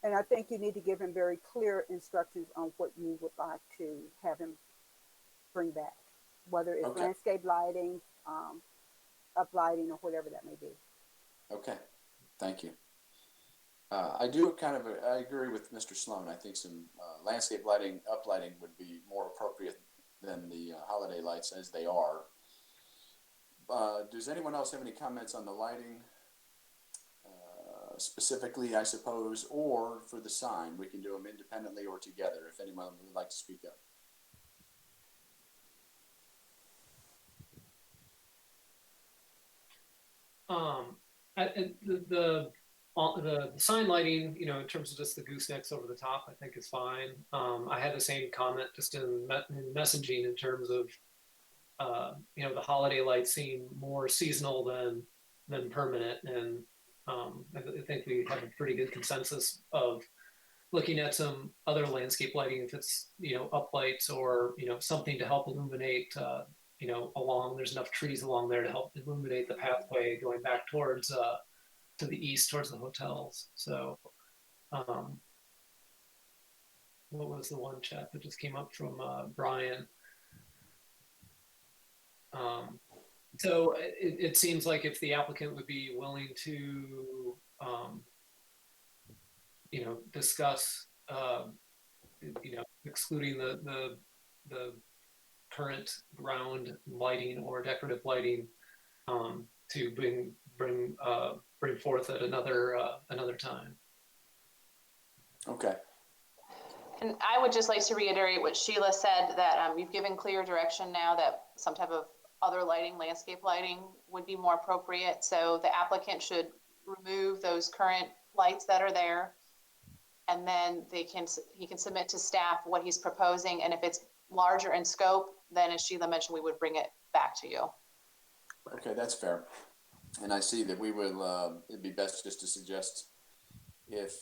And I think you need to give him very clear instructions on what you would like to have him bring back, whether it's landscape lighting, uplighting, or whatever that may be. Okay, thank you. I do I agree with Mr. Sloan. I think some landscape lighting, uplighting would be more appropriate than the holiday lights as they are. Does anyone else have any comments on the lighting? Specifically, I suppose, or for the sign? We can do them independently or together if anyone would like to speak up. The sign lighting, you know, in terms of just the goosenecks over the top, I think is fine. I had the same comment just in messaging in terms of, you know, the holiday lights seem more seasonal than permanent. And I think we have a pretty good consensus of looking at some other landscape lighting, if it's, you know, uplights or, you know, something to help illuminate, you know, there's enough trees along there to help illuminate the pathway going back towards, to the east towards the hotels. So, what was the one chat that just came up from Brian? So it seems like if the applicant would be willing to, you know, discuss, you know, excluding the current ground lighting or decorative lighting, to bring forth at another time. Okay. And I would just like to reiterate what Sheila said, that you've given clear direction now that some type of other lighting, landscape lighting would be more appropriate. So the applicant should remove those current lights that are there. And then he can submit to staff what he's proposing. And if it's larger in scope, then as Sheila mentioned, we would bring it back to you. Okay, that's fair. And I see that we will, it'd be best just to suggest if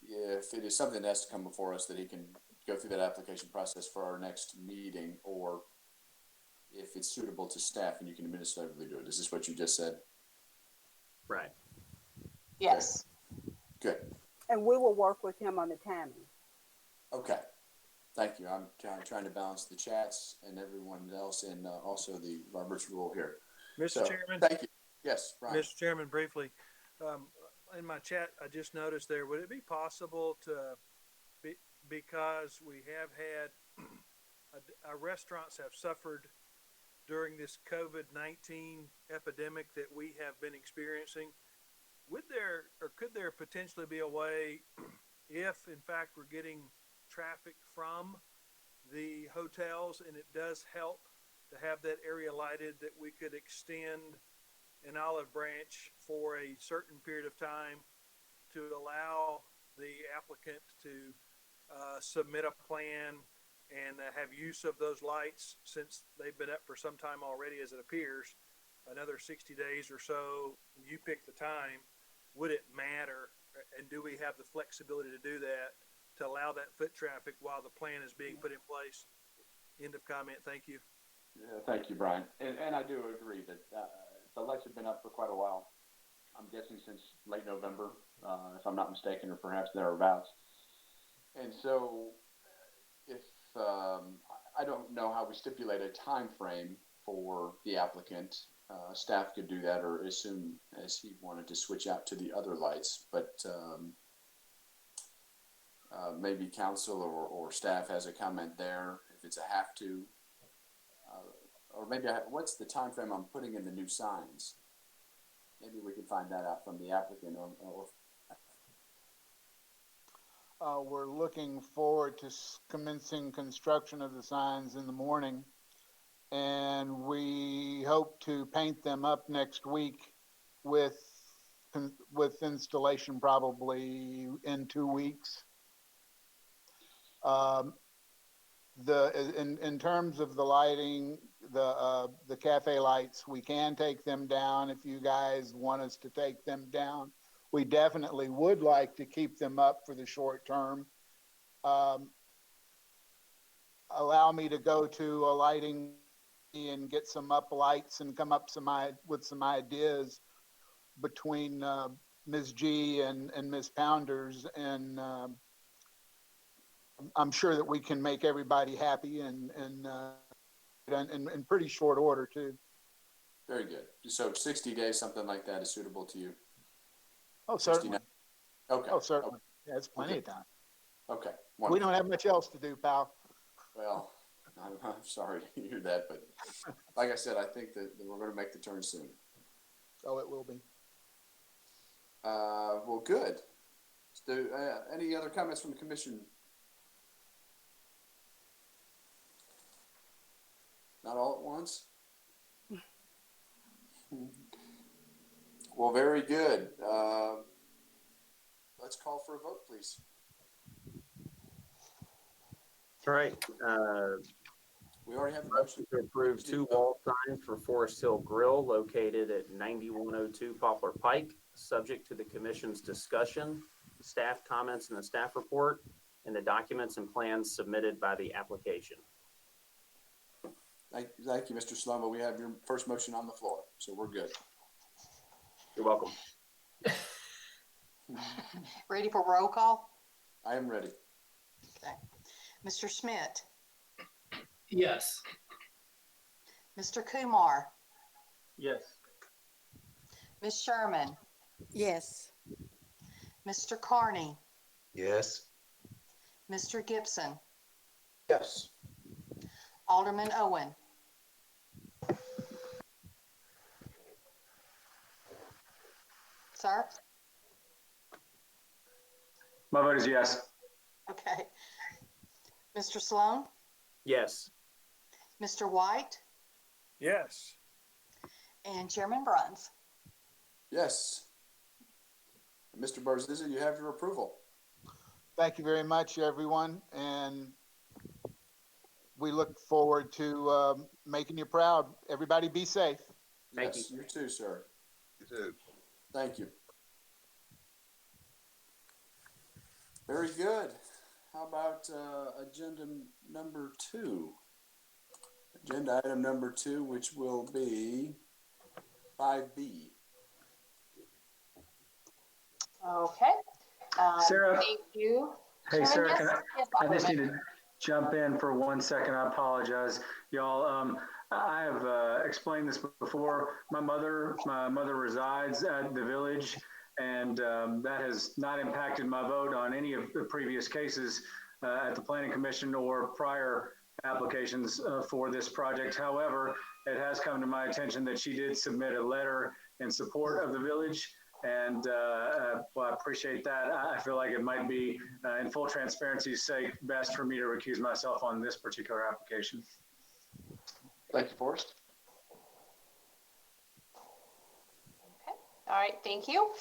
it is something that has to come before us, that he can go through that application process for our next meeting, or if it's suitable to staff and you can administratively do it. Is this what you just said? Right. Yes. Good. And we will work with him on the timing. Okay. Thank you. I'm trying to balance the chats and everyone else, and also the Robert's rule here. Mr. Chairman. Thank you. Yes, Brian. Mr. Chairman, briefly, in my chat, I just noticed there, would it be possible to, because we have had, our restaurants have suffered during this COVID-19 epidemic that we have been experiencing, would there, or could there potentially be a way, if in fact we're getting traffic from the hotels and it does help to have that area lighted, that we could extend an olive branch for a certain period of time to allow the applicant to submit a plan and have use of those lights, since they've been up for some time already, as it appears, another 60 days or so. You pick the time. Would it matter? And do we have the flexibility to do that, to allow that foot traffic while the plan is being put in place? End of comment. Thank you. Yeah, thank you, Brian. And I do agree that the lights have been up for quite a while. I'm guessing since late November, if I'm not mistaken, or perhaps thereabouts. And so if I don't know how we stipulate a time frame for the applicant. Staff could do that, or as soon as he wanted to switch out to the other lights, but maybe council or staff has a comment there if it's a have to, or maybe what's the time frame I'm putting in the new signs? Maybe we can find that out from the applicant. We're looking forward to commencing construction of the signs in the morning, and we hope to paint them up next week with installation probably in 2 weeks. in terms of the lighting, the cafe lights, we can take them down if you guys want us to take them down. We definitely would like to keep them up for the short term. Allow me to go to a lighting and get some up lights and come up with some ideas between Ms. G and Ms. Pounders, and I'm sure that we can make everybody happy and in pretty short order too. Very good. So 60 days, something like that is suitable to you? Oh, certainly. Okay. Oh, certainly. Yeah, it's plenty of time. Okay. Wonderful. We don't have much else to do, pal. Well, I'm sorry to hear that, but like I said, I think that we're going to make the turn soon. Oh, it will be. Well, good. So, any other comments from the commission? Not all at once? Well, very good. Let's call for a vote, please. All right. We already have the motion to approve 2 wall signs for Forest Hill Grill located at 9102 Poplar Pike, subject to the commission's discussion, staff comments in the staff report, and the documents and plans submitted by the application. Thank you, Mr. Slomo. We have your first motion on the floor, so we're good. You're welcome. Ready for roll call? I am ready. Okay. Mr. Schmidt? Yes. Mr. Kumar? Yes. Ms. Sherman? Yes. Mr. Carney? Yes. Mr. Gibson? Yes. Alderman Owen? Sir? My vote is yes. Okay. Mr. Sloan? Yes. Mr. White? Yes. And Chairman Bruns? Yes. Mr. Barzizza, you have your approval. Thank you very much, everyone, and we look forward to making you proud. Everybody be safe. Thank you. You too, sir. You too. Thank you. Very good. How about agenda number 2? Agenda item number 2, which will be 5B. Okay. Sarah. Thank you. Hey, Sarah, Yes, I just need to jump in for 1 second. I apologize, y'all. I have explained this before. My mother resides at the village, and that has not impacted my vote on any of the previous cases at the Planning Commission or prior applications for this project. However, it has come to my attention that she did submit a letter in support of the village, and well, I appreciate that. I feel like it might be, in full transparency's sake, best for me to recuse myself on this particular application. Thank you, Forrest. Okay. All right. Thank you.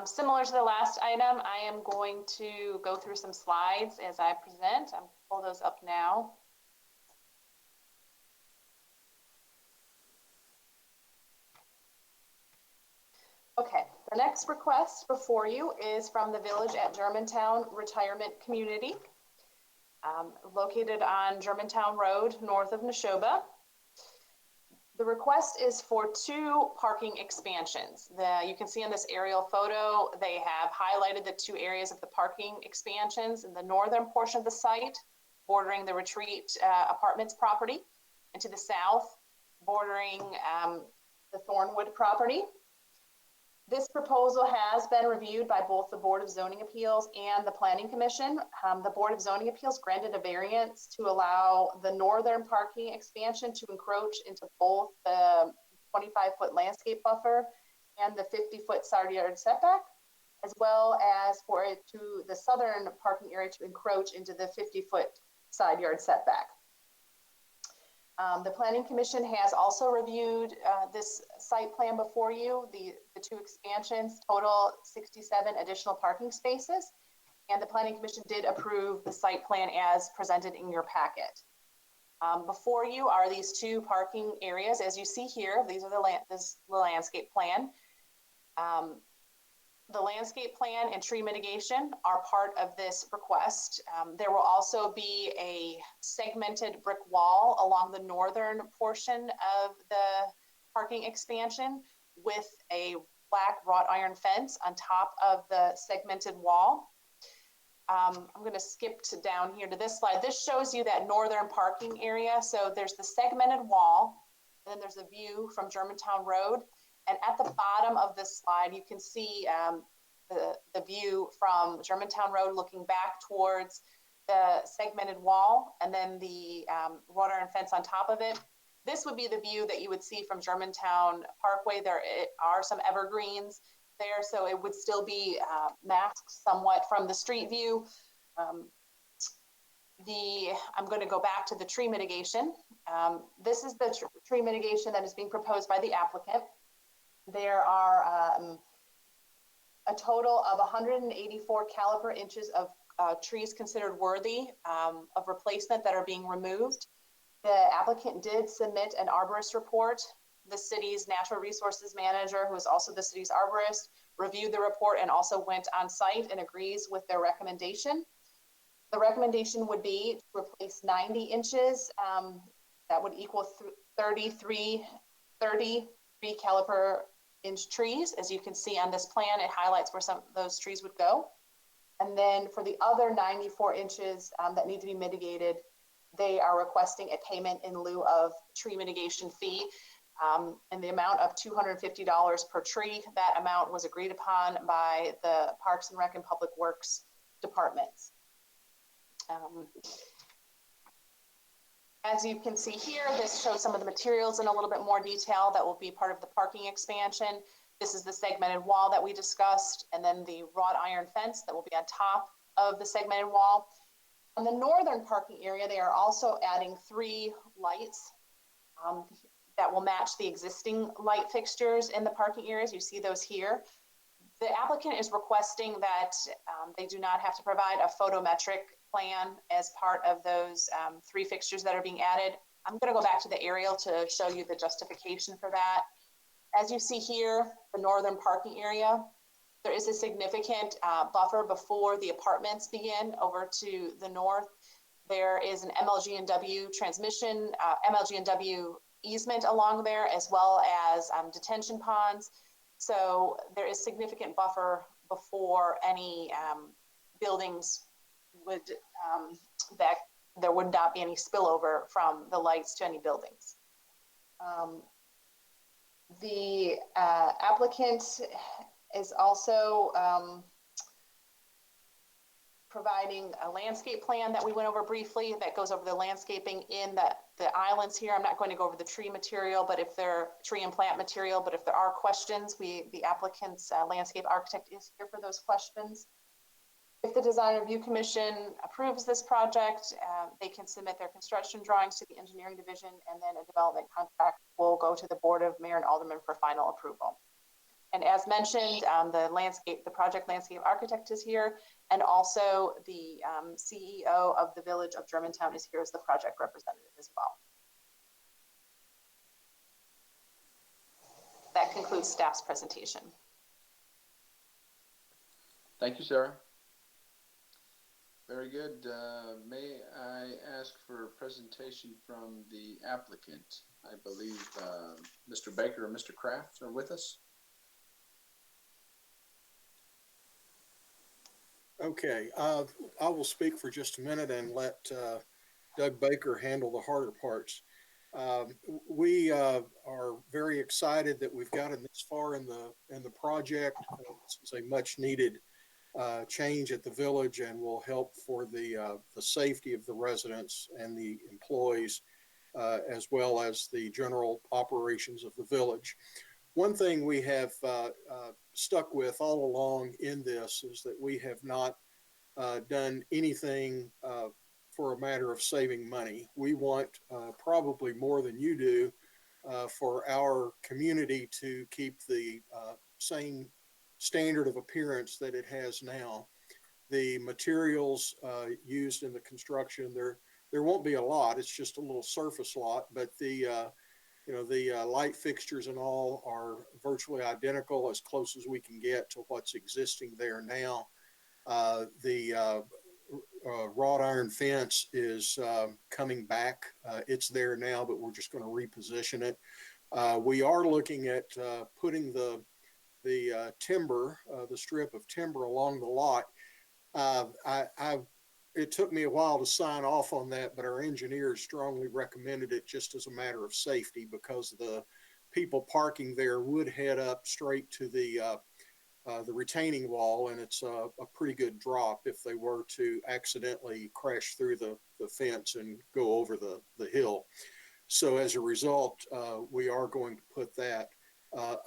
Similar to the last item, I am going to go through some slides as I present. I'm pull those up now. Okay, the next request before you is from the Village at Germantown Retirement Community, located on Germantown Road, north of Neshoba. The request is for 2 parking expansions. You can see in this aerial photo, they have highlighted the 2 areas of the parking expansions in the northern portion of the site, bordering the Retreat Apartments property, and to the south, bordering the Thornwood property. This proposal has been reviewed by both the Board of Zoning Appeals and the Planning Commission. The Board of Zoning Appeals granted a variance to allow the northern parking expansion to encroach into both the 25-foot landscape buffer and the 50-foot side yard setback, as well as for it to the southern parking area to encroach into the 50-foot side yard setback. The Planning Commission has also reviewed this site plan before you. The 2 expansions total 67 additional parking spaces, And the Planning Commission did approve the site plan as presented in your packet. Before you are these two parking areas. As you see here, these are this is the landscape plan. The landscape plan and tree mitigation are part of this request. There will also be a segmented brick wall along the northern portion of the parking expansion with a black wrought iron fence on top of the segmented wall. I'm going to skip down here to this slide. This shows you that northern parking area. So there's the segmented wall, and then there's a view from Germantown Road. And at the bottom of this slide, you can see the view from Germantown Road looking back towards the segmented wall, and then the wrought iron fence on top of it. This would be the view that you would see from Germantown Parkway. There are some evergreens there, so it would still be masked somewhat from the street view. I'm going to go back to the tree mitigation. This is the tree mitigation that is being proposed by the applicant. There are a total of 184 caliper inches of trees considered worthy of replacement that are being removed. The applicant did submit an arborist report. The city's natural resources manager, who is also the city's arborist, reviewed the report and also went on site and agrees with their recommendation. The recommendation would be to replace 90 inches. That would equal 33 caliper inch trees. As you can see on this plan, it highlights where some of those trees would go. And then for the other 94 inches that need to be mitigated, they are requesting a payment in lieu of tree mitigation fee in the amount of $250 per tree. That amount was agreed upon by the Parks and Rec and Public Works departments. As you can see here, this shows some of the materials in a little bit more detail that will be part of the parking expansion. This is the segmented wall that we discussed, and then the wrought iron fence that will be on top of the segmented wall. On the northern parking area, they are also adding 3 lights that will match the existing light fixtures in the parking areas. You see those here. The applicant is requesting that they do not have to provide a photometric plan as part of those 3 fixtures that are being added. I'm going to go back to the aerial to show you the justification for that. As you see here, the northern parking area, there is a significant buffer before the apartments begin over to the north. There is an MLG&W transmission, MLG&W easement along there, as well as detention ponds. So there is significant buffer before any buildings would, that there would not be any spillover from the lights to any buildings. The applicant is also providing a landscape plan that we went over briefly that goes over the landscaping in the islands here. I'm not going to go over the tree material, but if there tree and plant material, but if there are questions, the applicant's landscape architect is here for those questions. If the Design Review Commission approves this project, they can submit their construction drawings to the engineering division, and then a development contract will go to the Board of Mayor and Aldermen for final approval. And as mentioned, the project landscape architect is here, and also the CEO of the Village of Germantown is here as the project representative as well. That concludes staff's presentation. Thank you, Sarah. Very good. May I ask for a presentation from the applicant? I believe Mr. Baker or Mr. Kraft are with us. Okay, I will speak for just a minute and let Doug Baker handle the harder parts. We are very excited that we've gotten this far in the project. This is a much needed change at the village and will help for the safety of the residents and the employees, as well as the general operations of the village. One thing we have stuck with all along in this is that we have not done anything for a matter of saving money. We want probably more than you do for our community to keep the same standard of appearance that it has now. the materials used in the construction, there won't be a lot. It's just a little surface lot, but the light fixtures and all are virtually identical, as close as we can get to what's existing there now. The wrought iron fence is coming back. It's there now, but we're just going to reposition it. We are looking at putting the timber, the strip of timber along the lot. It took me a while to sign off on that, but our engineers strongly recommended it just as a matter of safety, because the people parking there would head up straight to the retaining wall, and it's a pretty good drop if they were to accidentally crash through the fence and go over the hill. So as a result, we are going to put that.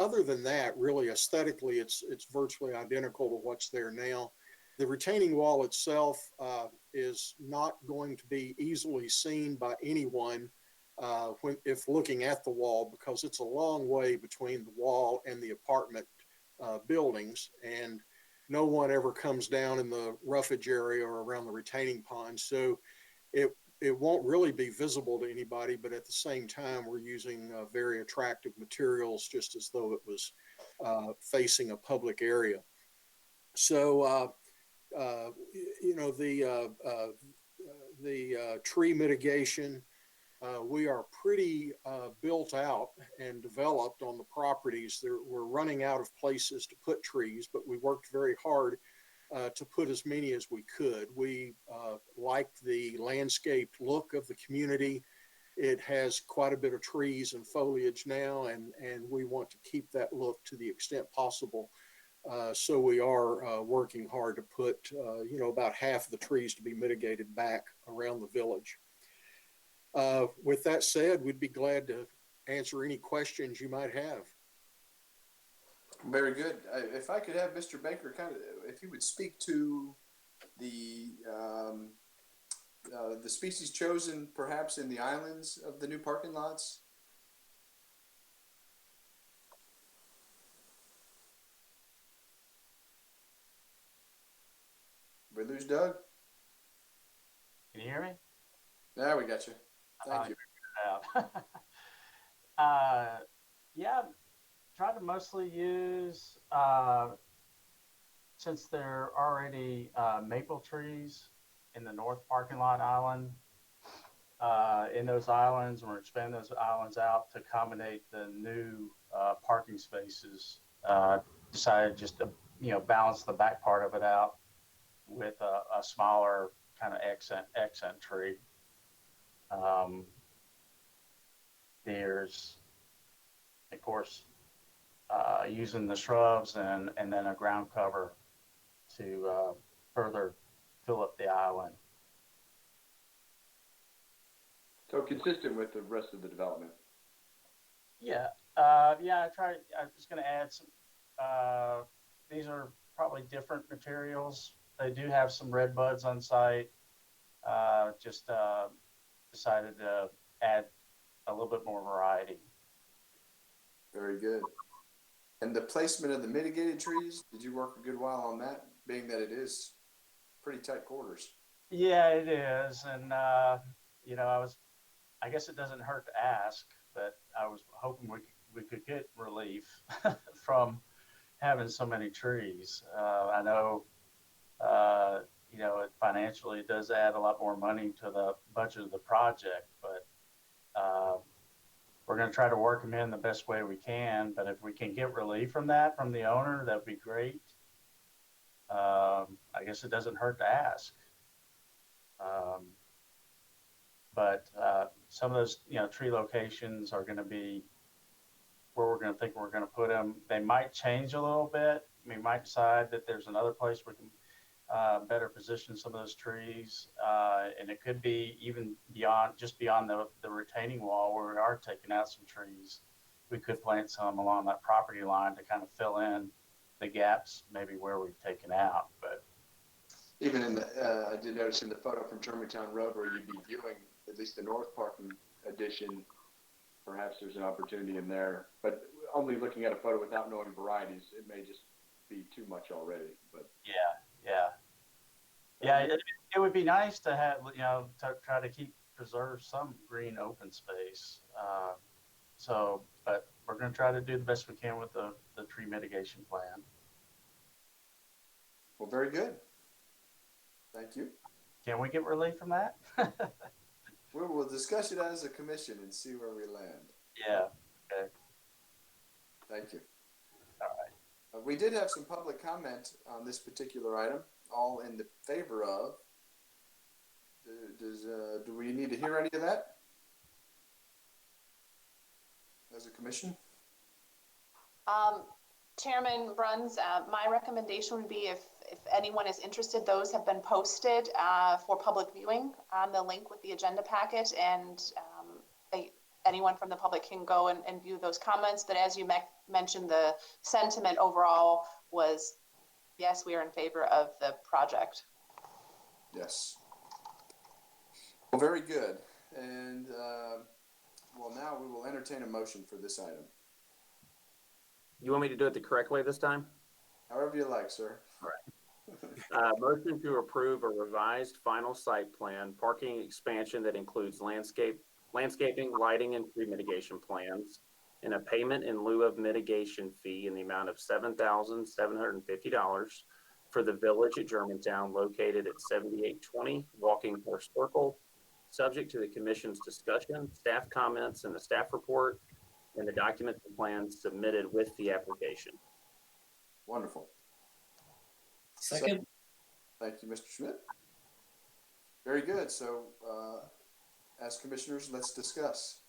Other than that, really aesthetically, it's virtually identical to what's there now. The retaining wall itself is not going to be easily seen by anyone if looking at the wall, because it's a long way between the wall and the apartment buildings, and no one ever comes down in the roughage area or around the retaining pond. So it won't really be visible to anybody, but at the same time, we're using very attractive materials, just as though it was facing a public area. So, the tree mitigation, we are pretty built out and developed on the properties. We're running out of places to put trees, but we worked very hard to put as many as we could. We liked the landscaped look of the community. It has quite a bit of trees and foliage now, and we want to keep that look to the extent possible. So we are working hard to put, about half of the trees to be mitigated back around the village. With that said, we'd be glad to answer any questions you might have. Very good. If I could have Mr. Baker if he would speak to the species chosen perhaps in the islands of the new parking lots. We lose Doug? Can you hear me? There, we got you. Thank you. Yeah, try to mostly use, since there are already maple trees in the north parking lot island, in those islands, we're expanding those islands out to accommodate the new parking spaces. Decided just to, balance the back part of it out with a smaller kind of accent tree. There's, of course, using the shrubs and then a ground cover to further fill up the island. So consistent with the rest of the development. Yeah, I was going to add some. These are probably different materials. They do have some red buds on site. Just decided to add a little bit more variety. Very good. And the placement of the mitigated trees, did you work a good while on that, being that it is pretty tight quarters? Yeah, it is. And, I guess it doesn't hurt to ask, but I was hoping we could get relief from having so many trees. I know, financially it does add a lot more money to the budget of the project, but we're going to try to work them in the best way we can. But if we can get relief from that, from the owner, that'd be great. I guess it doesn't hurt to ask. But some of those, tree locations are going to be where we're going to think we're going to put them. They might change a little bit. We might decide that there's another place we can better position some of those trees. And it could be even beyond the retaining wall where we are taking out some trees. We could plant some along that property line to kind of fill in the gaps, maybe where we've taken out. But even in the, I did notice in the photo from Germantown Road where you'd be viewing at least the north parking addition, perhaps there's an opportunity in there, but only looking at a photo without knowing varieties, it may just be too much already. But yeah. it would be nice to have, to try to preserve some green open space. But we're going to try to do the best we can with the tree mitigation plan. Well, very good. Thank you. Can we get relief from that? We will discuss it as a commission and see where we land. Yeah. Okay. Thank you. All right. We did have some public comment on this particular item, all in the favor of. Do we need to hear any of that as a commission? Chairman Bruns, my recommendation would be if anyone is interested, those have been posted for public viewing on the link with the agenda packet, and anyone from the public can go and view those comments. But as you mentioned, the sentiment overall was, yes, we are in favor of the project. Yes. Well, very good. And well, now we will entertain a motion for this item. You want me to do it the correct way this time? However you like, sir. All right. Motion to approve a revised final site plan, parking expansion that includes landscaping, lighting, and tree mitigation plans, and a payment in lieu of mitigation fee in the amount of $7,750 for the village at Germantown, located at 7820 Walking Horse Circle, subject to the commission's discussion, staff comments, and the staff report, and the documents and plans submitted with the application. Wonderful. Second. Thank you, Mr. Schmidt. Very good. So, as commissioners, let's discuss.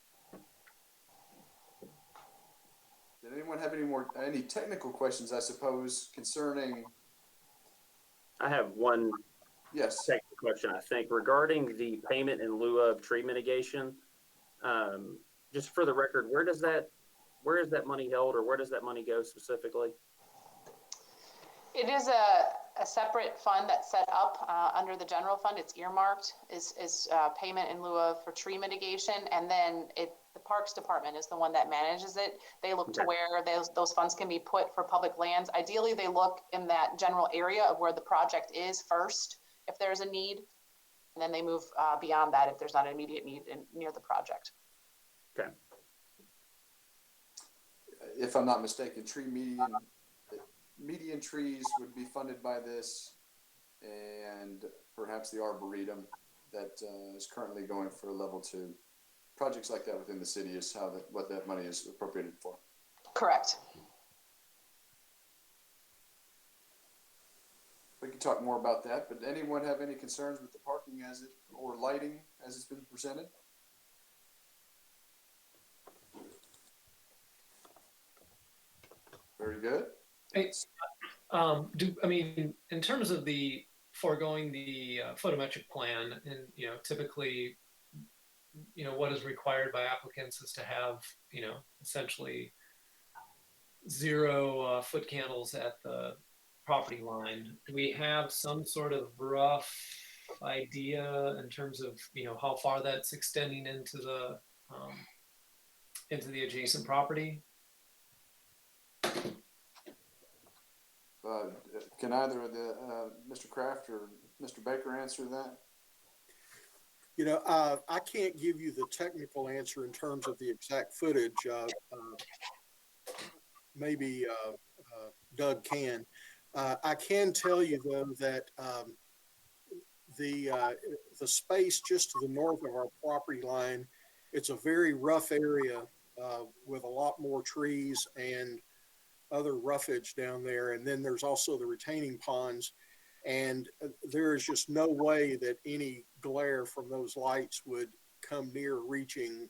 Did anyone have any technical questions, I suppose, concerning? I have one technical question, I think, regarding the payment in lieu of tree mitigation. Just for the record, where is that money held, or where does that money go specifically? It is a separate fund that's set up under the general fund. It's earmarked is payment in lieu of for tree mitigation, and then the Parks Department is the one that manages it. They look to where those funds can be put for public lands. Ideally, they look in that general area of where the project is first, if there's a need, and then they move beyond that if there's not an immediate need near the project. Okay. If I'm not mistaken, median trees would be funded by this, and perhaps the Arboretum that is currently going for level 2. Projects like that within the city is what that money is appropriated for. Correct. We can talk more about that, but anyone have any concerns with the parking or lighting as it's been presented? Very good. Hey, in terms of the foregoing the photometric plan, and typically, what is required by applicants is to have essentially 0 foot candles at the property line. Do we have some sort of rough idea in terms of how far that's extending into the adjacent property? Can either of Mr. Kraft or Mr. Baker answer that? I can't give you the technical answer in terms of the exact footage. Maybe Doug can. I can tell you, though, that the space just to the north of our property line, it's a very rough area with a lot more trees and other roughage down there. And then there's also the retaining ponds. And there is just no way that any glare from those lights would come near reaching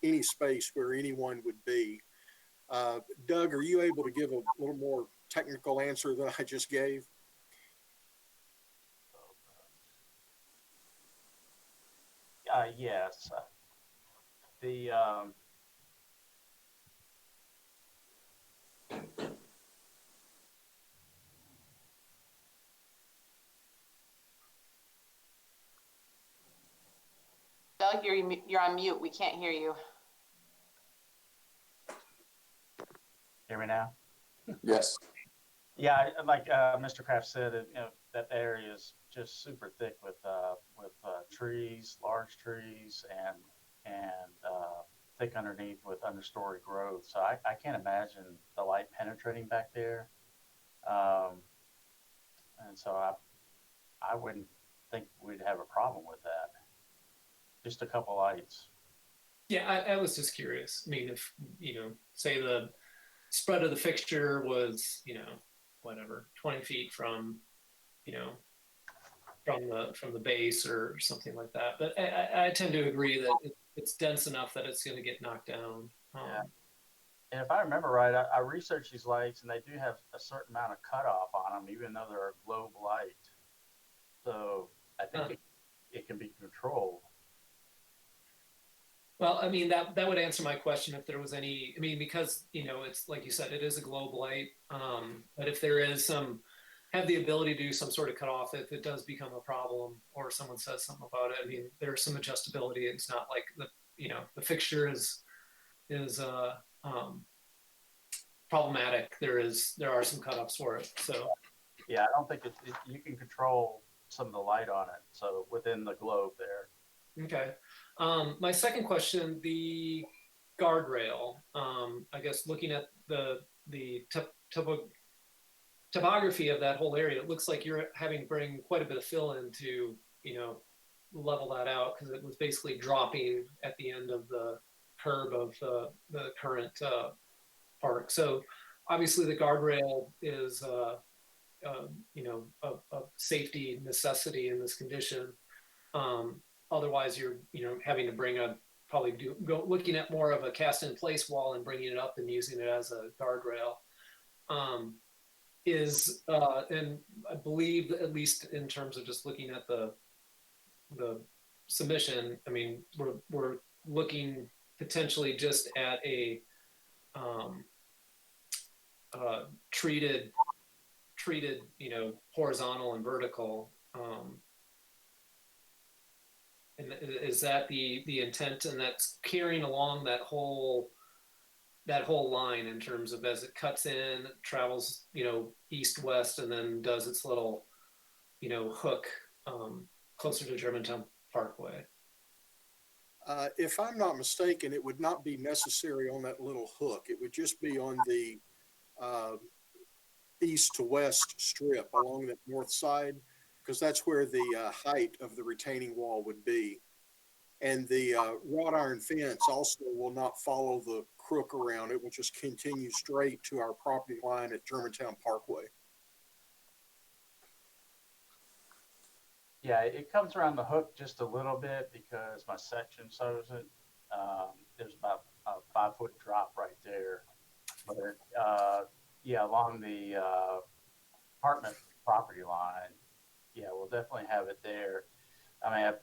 any space where anyone would be. Doug, are you able to give a little more technical answer than I just gave? Yes. Doug, you're on mute. We can't hear you. Hear me now? Yes. Yeah, like Mr. Kraft said, you know, that area is just super thick with trees, large trees, and thick underneath with understory growth. So I can't imagine the light penetrating back there. And so I wouldn't think we'd have a problem with that. Just a couple lights. Yeah, I was just curious. I mean, if, you know, say the spread of the fixture was, you know, whatever, 20 feet from, you know, from the base or something like that. But I tend to agree that it's dense enough that it's going to get knocked down. Yeah. And if I remember right, I researched these lights, and they do have a certain amount of cutoff on them, even though they're a globe light. So I think it can be controlled. Well, I mean, that would answer my question if there was any, I mean, because, you know, it's like you said, it is a globe light. But if there is have the ability to do some sort of cutoff, if it does become a problem or someone says something about it, I mean, there's some adjustability. It's not like the fixture is problematic. There are some cutoffs for it. So yeah, I don't think you can control some of the light on it. So within the globe there. Okay. My second question, the guardrail, I guess looking at the topography of that whole area, it looks like you're having to bring quite a bit of fill in to, you know, level that out, because it was basically dropping at the end of the curb of the current park. So obviously the guardrail is, you know, a safety necessity in this condition. Otherwise, you're, you know, having to bring looking at more of a cast in place wall and bringing it up and using it as a guardrail. And I believe, at least in terms of just looking at the submission, I mean, we're looking potentially just at a treated, you know, horizontal and vertical. And is that the intent? And that's carrying along that whole line in terms of as it cuts in, travels, you know, east west, and then does its little, you know, hook closer to Germantown Parkway. If I'm not mistaken, it would not be necessary on that little hook. It would just be on the east to west strip along that north side, because that's where the height of the retaining wall would be. And the wrought iron fence also will not follow the crook around. It will just continue straight to our property line at Germantown Parkway. Yeah, it comes around the hook just a little bit because my section shows it. There's about a 5-foot drop right there. But yeah, along the apartment property line, yeah, we'll definitely have it there. I mean,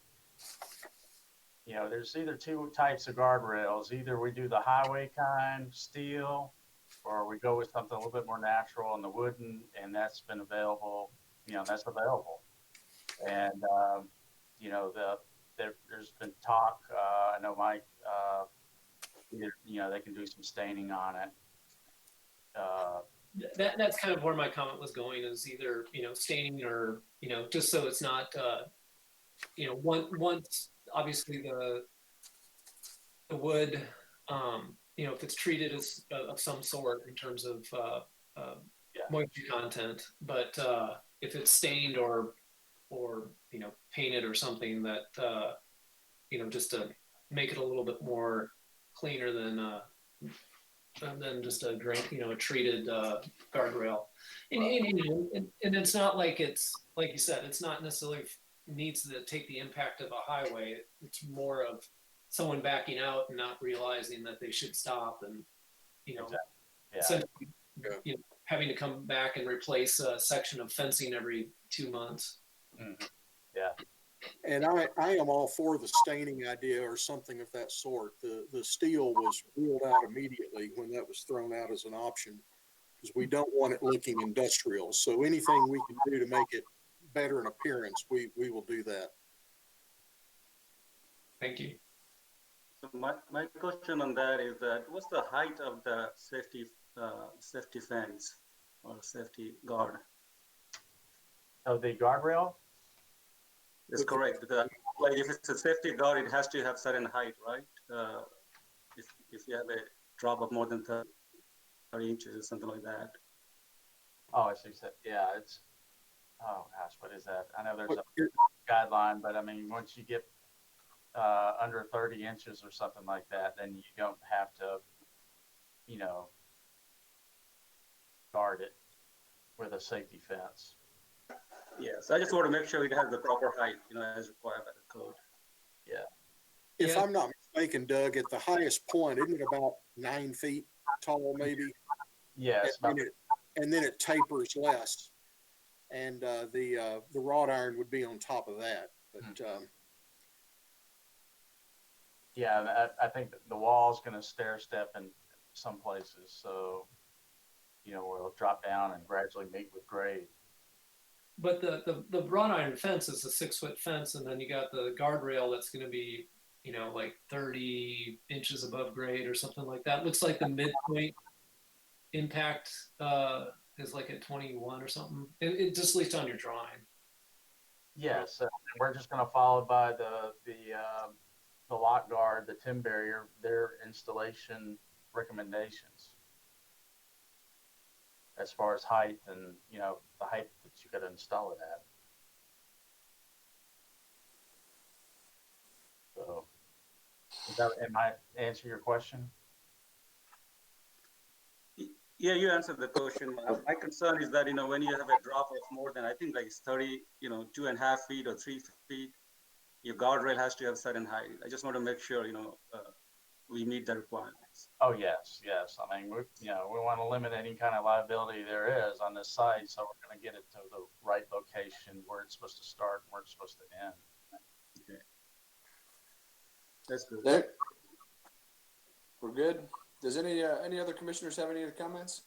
you know, there's either two types of guardrails. Either we do the highway kind, steel, or we go with something a little bit more natural on the wooden, and that's been available, you know, that's available. And, you know, there's been talk, I know Mike, you know, they can do some staining on it. That's kind of where my comment was going, is either, you know, staining or, you know, just so it's not, you know, once obviously the wood, you know, if it's treated as of some sort in terms of moisture content, but if it's stained or you know, painted or something, that you know, just to make it a little bit more cleaner than just a you know, a treated guardrail. And it's not like, it's like you said, it's not necessarily needs to take the impact of a highway. It's more of someone backing out and not realizing that they should stop, and, you know, you know, having to come back and replace a section of fencing every 2 months. Mm-hmm. Yeah. And I am all for the staining idea or something of that sort. The steel was ruled out immediately when that was thrown out as an option, because we don't want it looking industrial. So anything we can do to make it better in appearance, we will do that. Thank you. So my question on that is that what's the height of the safety fence? or safety guard? Oh, the guardrail? That's correct. Like if it's a safety guard, it has to have certain height, right? If you have a drop of more than 30 inches or something like that. Oh, I see. Yeah, it's, oh gosh, what is that? I know there's a guideline, but I mean, once you get under 30 inches or something like that, then you don't have to, you know, guard it with a safety fence. Yes, I just want to make sure it has the proper height, as required by the code. Yeah. If I'm not mistaken, Doug, at the highest point, isn't it about 9 feet tall, maybe? Yes. And then it tapers less, and the wrought iron would be on top of that. But yeah, I think the wall is going to stair step in some places, so we'll drop down and gradually meet with grade. But the wrought iron fence is a 6-foot fence, and then you got the guardrail that's going to be, like 30 inches above grade or something like that. Looks like the midpoint impact is like at 21 or something. It just at least on your drawing. Yes, we're just going to follow by the lock guard, the tin barrier, their installation recommendations as far as height and the height that you got to install it at. So, am I answer your question? Yeah, you answered the question. My concern is that, when you have a drop of more than, I think like it's 30, 2.5 feet or 3 feet, your guardrail has to have certain height. I just want to make sure, we meet the requirements. Oh, yes. I mean, we want to limit any kind of liability there is on this site. So we're going to get it to the right location where it's supposed to start and where it's supposed to end. Okay. That's good. Nick? We're good. Does any other commissioners have any other comments?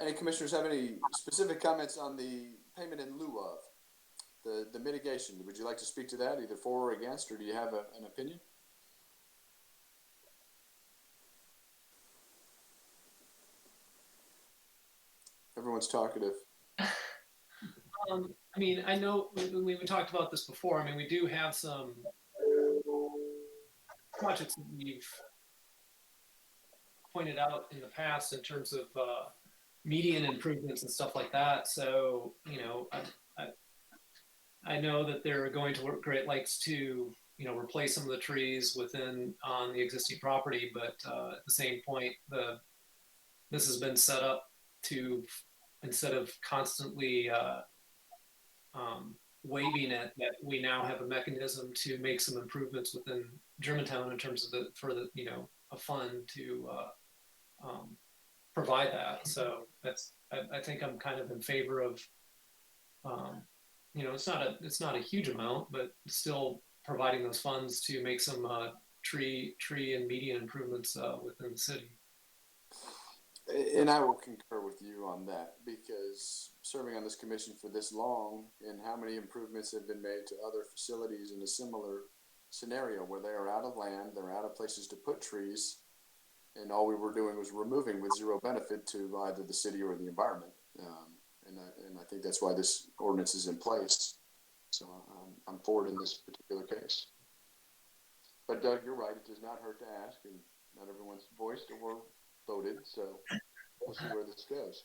Any commissioners have any specific comments on the payment in lieu of the mitigation? Would you like to speak to that, either for or against, or do you have an opinion? Everyone's talkative. I mean, I know we talked about this before. I mean, we do have some projects that we've pointed out in the past in terms of median improvements and stuff like that. So, I know that they're going to work Great Lakes to, replace some of the trees on the existing property, but at the same point, this has been set up to, instead of constantly waiving it, that we now have a mechanism to make some improvements within Germantown in terms of a fund to provide that. So I think I'm kind of in favor of, it's not a huge amount, but still providing those funds to make some tree and median improvements within the city. And I will concur with you on that, because serving on this commission for this long, and how many improvements have been made to other facilities in a similar scenario where they are out of land, they're out of places to put trees, and all we were doing was removing with zero benefit to either the city or the environment. And I think that's why this ordinance is in place. So I'm for it in this particular case. But Doug, you're right. It does not hurt to ask, and not everyone's voiced or voted. So we'll see where this goes.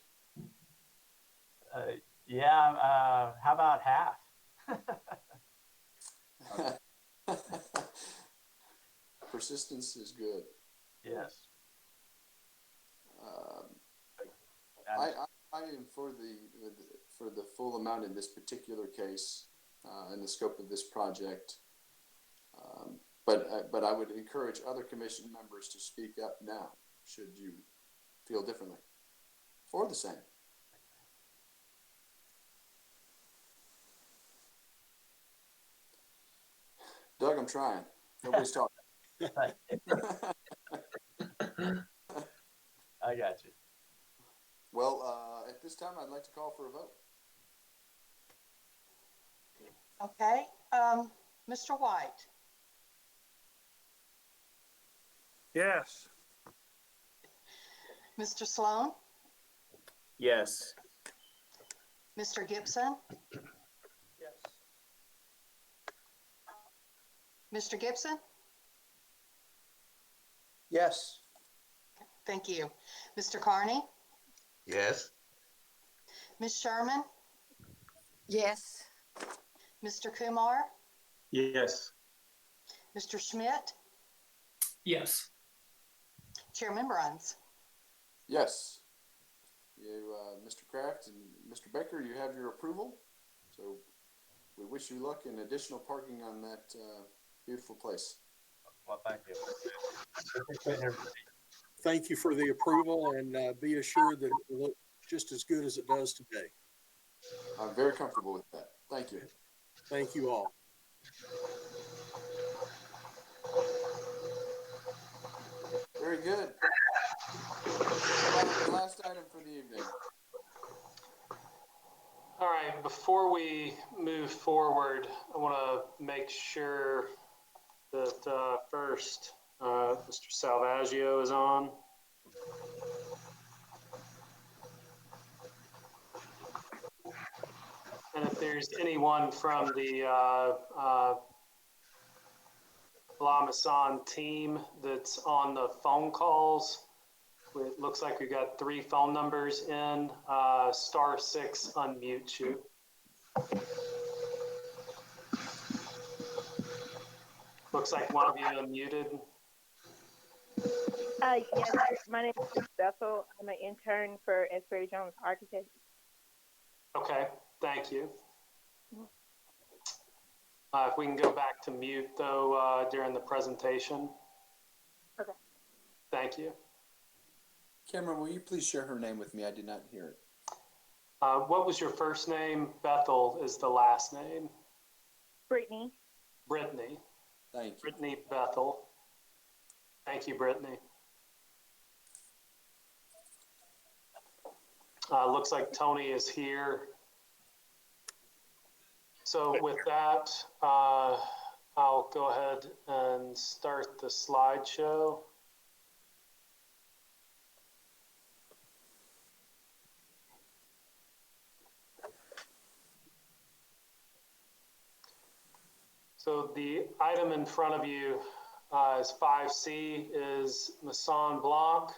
How about half? Persistence is good. Yes. I am for the full amount in this particular case, in the scope of this project. But I would encourage other commission members to speak up now, should you feel differently, or the same. Doug, I'm trying. Nobody's talking. I got you. Well, at this time, I'd like to call for a vote. Okay, Mr. White, Yes. Mr. Sloan, Yes. Mr. Gibson, Yes. Mr. Gibson. Yes. Thank you. Mr. Carney, Yes. Ms. Sherman, Yes. Mr. Kumar, Yes. Mr. Schmidt, Yes. Chairman Bruns. Yes. You, Mr. Kraft and Mr. Baker, you have your approval. So we wish you luck in additional parking on that beautiful place. Well, thank you. Thank you for the approval, and be assured that it will look just as good as it does today. I'm very comfortable with that. Thank you. Thank you all. Very good. Last item for the evening. All right, before we move forward, I want to make sure that first, Mr. Salvaggio is on. And if there's anyone from the La Maison team that's on the phone calls, it looks like we got 3 phone numbers in. *6 unmute you. Looks like one of you unmuted. Yes, my name is Bethel. I'm an intern for Esprit Jones Architects. Okay, thank you. If we can go back to mute though during the presentation. Okay. Thank you. Cameron, will you please share her name with me? I did not hear it. What was your first name? Bethel is the last name. Brittany. Brittany. Thank you. Brittany Bethel. Thank you, Brittany. Looks like Tony is here. So with that, I'll go ahead and start the slideshow. So the item in front of you is 5C, is Maison Blanc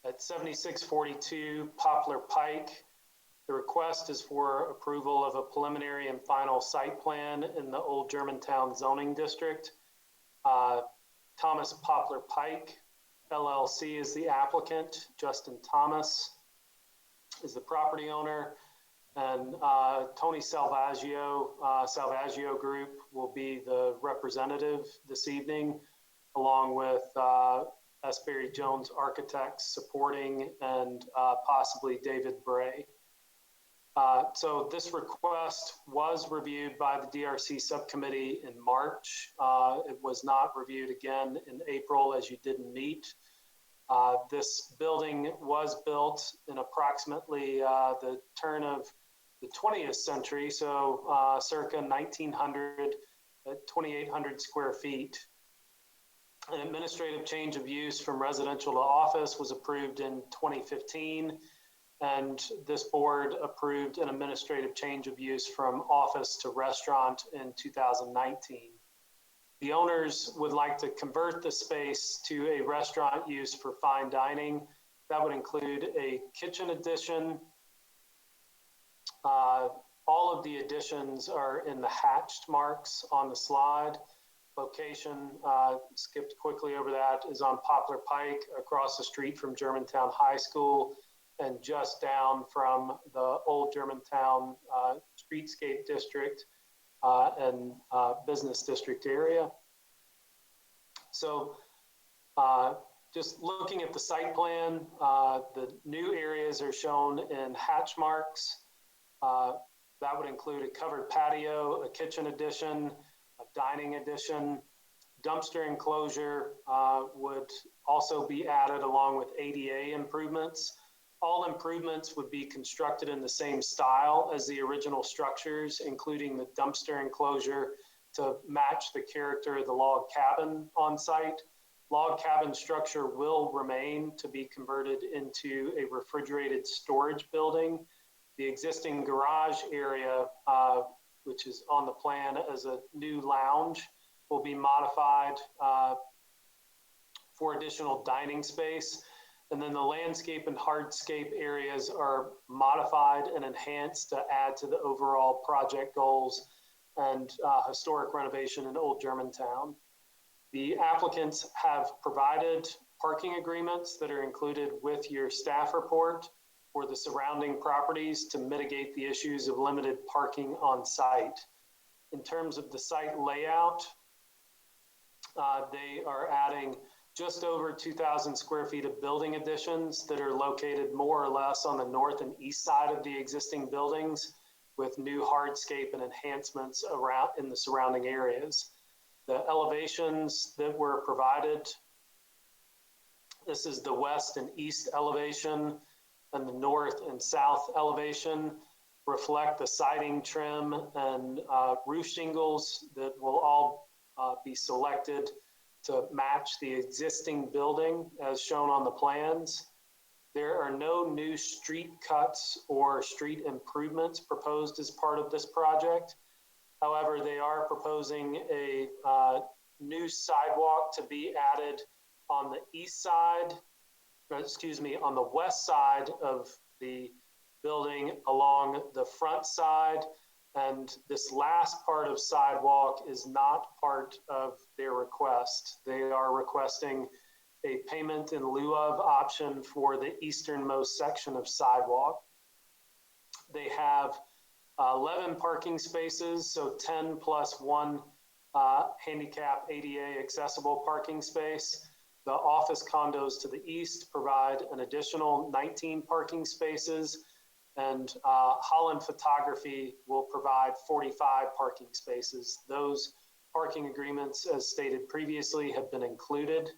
at 7642 Poplar Pike. The request is for approval of a preliminary and final site plan in the Old Germantown zoning district. Thomas Poplar Pike, LLC is the applicant. Justin Thomas is the property owner. And Tony Salvaggio, Salvaggio Group will be the representative this evening, along with Esprit Jones Architects supporting, and possibly David Bray. So this request was reviewed by the DRC subcommittee in March. It was not reviewed again in April, as you didn't meet. This building was built in approximately the turn of the 20th century, so circa 1900 at 2,800 square feet. An administrative change of use from residential to office was approved in 2015, and this board approved an administrative change of use from office to restaurant in 2019. The owners would like to convert the space to a restaurant use for fine dining. That would include a kitchen addition. All of the additions are in the hatched marks on the slide. Location, skipped quickly over that, is on Poplar Pike, across the street from Germantown High School, and just down from the old Germantown Streetscape district and business district area. So just looking at the site plan, the new areas are shown in hatch marks. That would include a covered patio, a kitchen addition, a dining addition. Dumpster enclosure would also be added, along with ADA improvements. All improvements would be constructed in the same style as the original structures, including the dumpster enclosure to match the character of the log cabin on site. log cabin structure will remain to be converted into a refrigerated storage building. The existing garage area, which is on the plan as a new lounge, will be modified for additional dining space. And then the landscape and hardscape areas are modified and enhanced to add to the overall project goals and historic renovation in Old Germantown. The applicants have provided parking agreements that are included with your staff report for the surrounding properties to mitigate the issues of limited parking on site. In terms of the site layout, they are adding just over 2,000 square feet of building additions that are located more or less on the north and east side of the existing buildings, with new hardscape and enhancements around in the surrounding areas. The elevations that were provided, this is the west and east elevation, and the north and south elevation, reflect the siding trim and roof shingles that will all be selected to match the existing building as shown on the plans. There are no new street cuts or street improvements proposed as part of this project. However, they are proposing a new sidewalk to be added on the east side, on the west side of the building along the front side. And this last part of sidewalk is not part of their request. They are requesting a payment in lieu of option for the easternmost section of sidewalk. They have 11 parking spaces, so 10 plus one handicap ADA accessible parking space. The office condos to the east provide an additional 19 parking spaces, and Holland Photography will provide 45 parking spaces. Those parking agreements, as stated previously, have been included.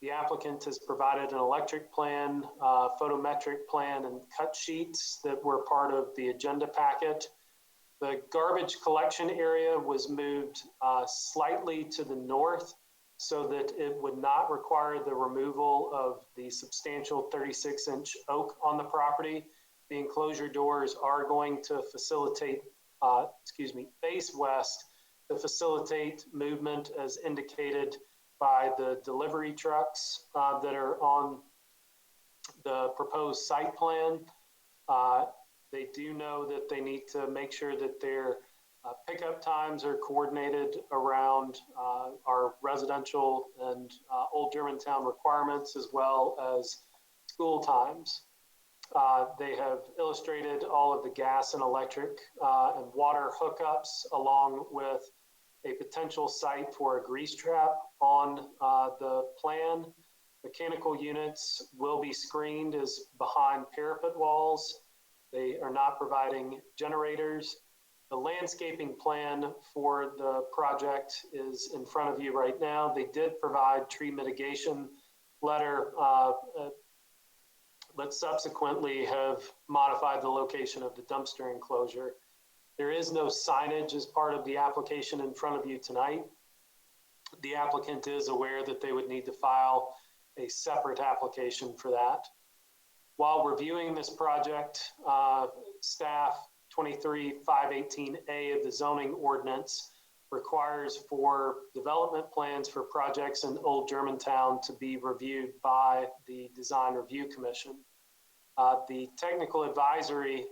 The applicant has provided an electric plan, photometric plan, and cut sheets that were part of the agenda packet. The garbage collection area was moved slightly to the north so that it would not require the removal of the substantial 36-inch oak on the property. The enclosure doors are going to facilitate, face west to facilitate movement as indicated by the delivery trucks that are on the proposed site plan. They do know that they need to make sure that their pickup times are coordinated around our residential and Old Germantown requirements, as well as school times. They have illustrated all of the gas and electric and water hookups, along with a potential site for a grease trap on the plan. Mechanical units will be screened as behind parapet walls. They are not providing generators. The landscaping plan for the project is in front of you right now. They did provide tree mitigation letter, but subsequently have modified the location of the dumpster enclosure. There is no signage as part of the application in front of you tonight. The applicant is aware that they would need to file a separate application for that. While reviewing this project, staff 23-518A of the zoning ordinance requires for development plans for projects in Old Germantown to be reviewed by the Design Review Commission. The Technical Advisory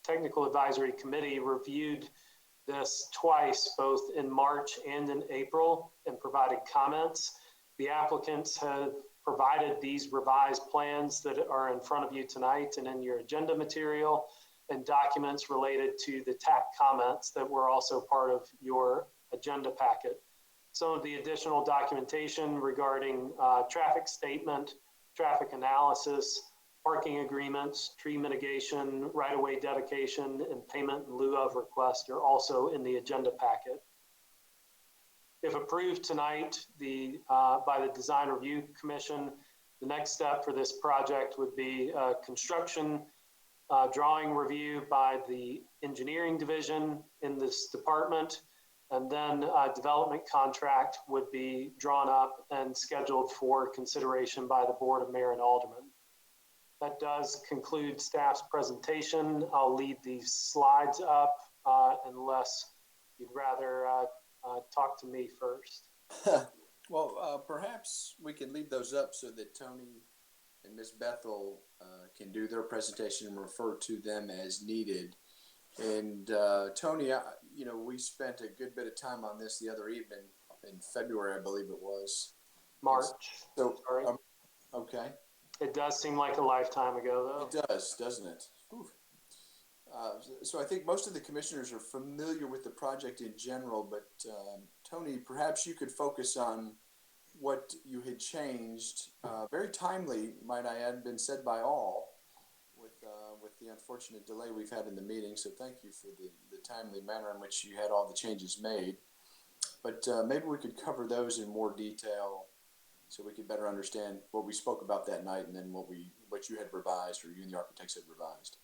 Technical Advisory Committee reviewed this twice, both in March and in April, and provided comments. The applicants have provided these revised plans that are in front of you tonight and in your agenda material, and documents related to the TAC comments that were also part of your agenda packet. Some of the additional documentation regarding traffic statement, traffic analysis, parking agreements, tree mitigation, right-of-way dedication, and payment in lieu of request are also in the agenda packet. If approved tonight by the Design Review Commission, the next step for this project would be a construction drawing review by the engineering division in this department, And then a development contract would be drawn up and scheduled for consideration by the Board of Mayor and Aldermen. That does conclude staff's presentation. I'll leave these slides up unless you'd rather talk to me first. Well, perhaps we can leave those up so that Tony and Ms. Bethel can do their presentation and refer to them as needed. And Tony, you know, we spent a good bit of time on this the other evening in February, I believe it was. March. So, okay. It does seem like a lifetime ago, though. It does, doesn't it? So I think most of the commissioners are familiar with the project in general, but Tony, perhaps you could focus on what you had changed. Very timely, might I add, been said by all with the unfortunate delay we've had in the meeting. So thank you for the timely manner in which you had all the changes made. But maybe we could cover those in more detail so we could better understand what we spoke about that night and then what you had revised or you and the architects had revised.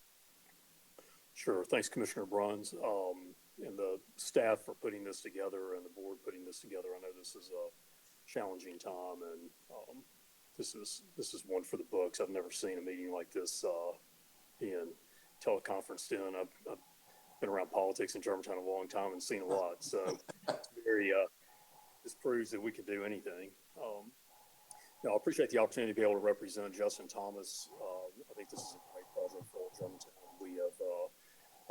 Sure. Thanks, Commissioner Bruns, and the staff for putting this together and the board putting this together. I know this is a challenging time, and this is one for the books. I've never seen a meeting like this being teleconferenced in. I've been around politics in Germantown a long time and seen a lot, so it's very this proves that we can do anything. I appreciate the opportunity to be able to represent Justin Thomas. I think this is a great project for Old Germantown. We have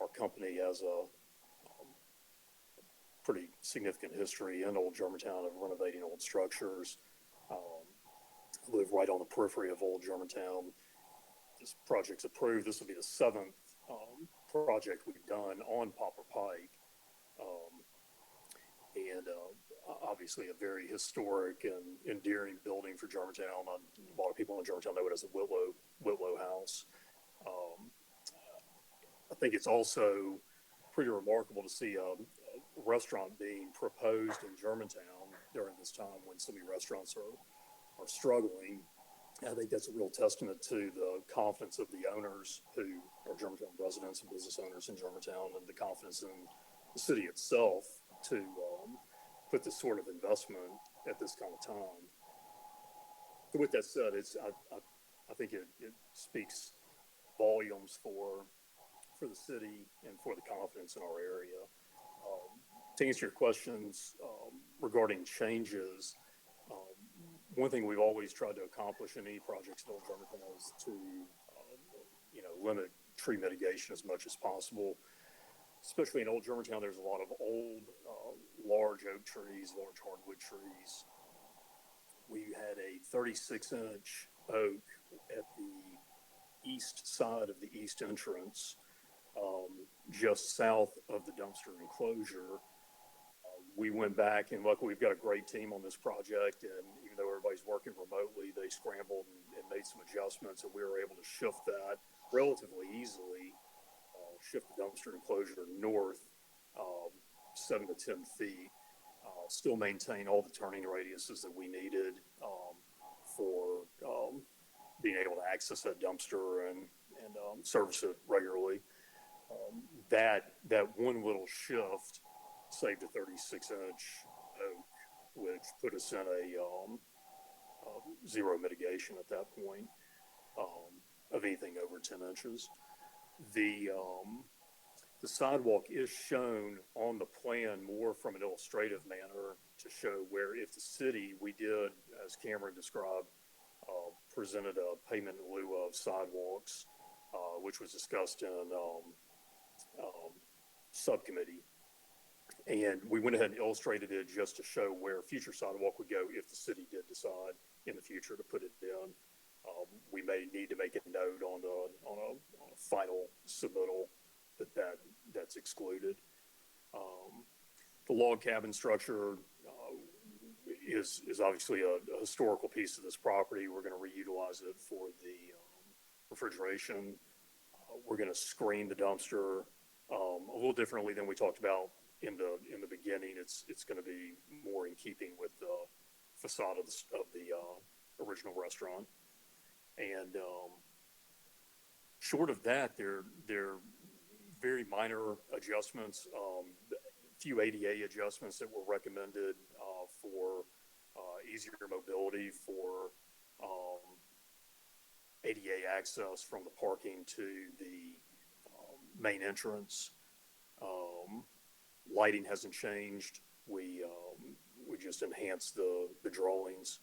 our company has a pretty significant history in Old Germantown of renovating old structures. I live right on the periphery of Old Germantown. This project's approved. This will be the 7th project we've done on Poplar Pike. Obviously a very historic and endearing building for Germantown. A lot of people in Germantown know it as the Whitlow House. I think it's also pretty remarkable to see a restaurant being proposed in Germantown during this time when so many restaurants are struggling. I think that's a real testament to the confidence of the owners who are Germantown residents and business owners in Germantown, and the confidence in the city itself to put this sort of investment at this kind of time. But with that said, I think it speaks volumes for the city and for the confidence in our area. To answer your questions regarding changes, one thing we've always tried to accomplish in any projects in Old Germantown is to limit tree mitigation as much as possible. Especially in Old Germantown, there's a lot of old, large oak trees, large hardwood trees. We had a 36-inch oak at the east side of the east entrance, just south of the dumpster enclosure. We went back, and luckily we've got a great team on this project, and even though everybody's working remotely, they scrambled and made some adjustments, and we were able to shift that relatively easily, shift the dumpster enclosure north 7 to 10 feet, still maintain all the turning radiuses that we needed for being able to access that dumpster and service it regularly. That one little shift saved a 36-inch oak, which put us in a zero mitigation at that point of anything over 10 inches. The sidewalk is shown on the plan more from an illustrative manner to show where if the city, we did, as Cameron described, presented a payment in lieu of sidewalks, which was discussed in subcommittee. And we went ahead and illustrated it just to show where future sidewalk would go if the city did decide in the future to put it in. We may need to make a note on a final submittal that's excluded. The log cabin structure is obviously a historical piece of this property. We're going to reutilize it for the refrigeration. We're going to screen the dumpster a little differently than we talked about in the beginning. It's going to be more in keeping with the facade of the original restaurant. And short of that, they're very minor adjustments. few ADA adjustments that were recommended for easier mobility for ADA access from the parking to the main entrance. Lighting hasn't changed. We just enhanced the drawings.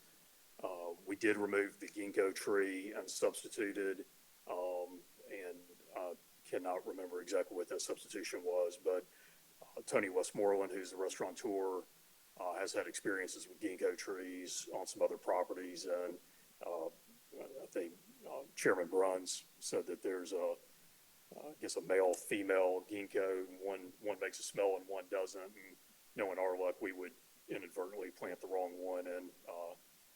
We did remove the ginkgo tree and substituted, and I cannot remember exactly what that substitution was, but Tony Westmoreland, who's the restaurateur, has had experiences with ginkgo trees on some other properties, and I think Chairman Bruns said that there's I guess a male, female ginkgo. One makes a smell and one doesn't. And knowing our luck, we would inadvertently plant the wrong one, and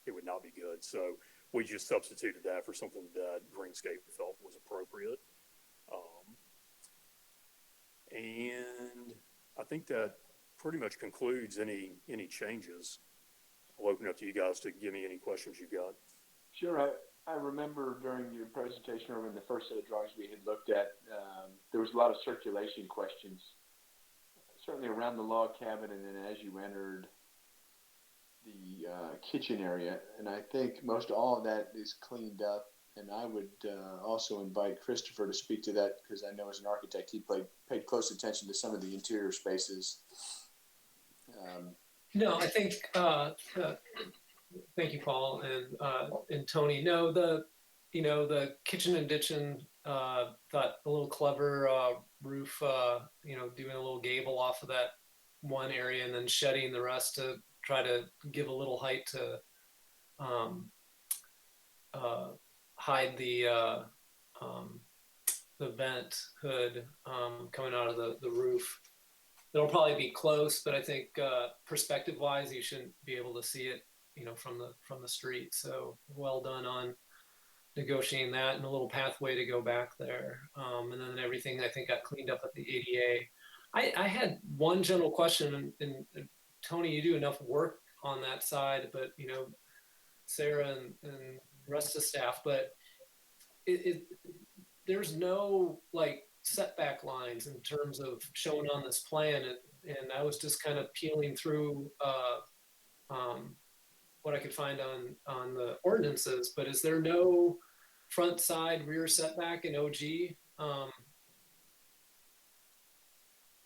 it would not be good. So we just substituted that for something that Greenscape felt was appropriate. And I think that pretty much concludes any changes. I'll open it up to you guys to give me any questions you've got. Sure. I remember during your presentation or in the first set of drawings we had looked at, there was a lot of circulation questions, certainly around the log cabin and then as you entered the kitchen area. And I think most all of that is cleaned up. And I would also invite Christopher to speak to that, because I know as an architect he paid close attention to some of the interior spaces. No, I think, thank you, Paul and Tony. No, the kitchen addition, thought a little clever roof, doing a little gable off of that one area and then shedding the rest to try to give a little height to hide the vent hood coming out of the roof. It'll probably be close, but I think perspective-wise, you shouldn't be able to see it, from the street. So well done on negotiating that, and a little pathway to go back there. And then everything I think got cleaned up at the ADA. I had one general question, and Tony, you do enough work on that side, but Sarah and the rest of the staff, but there's no like setback lines in terms of showing on this plan, and I was just kind of peeling through what I could find on the ordinances, but is there no front, side, rear setback in OG?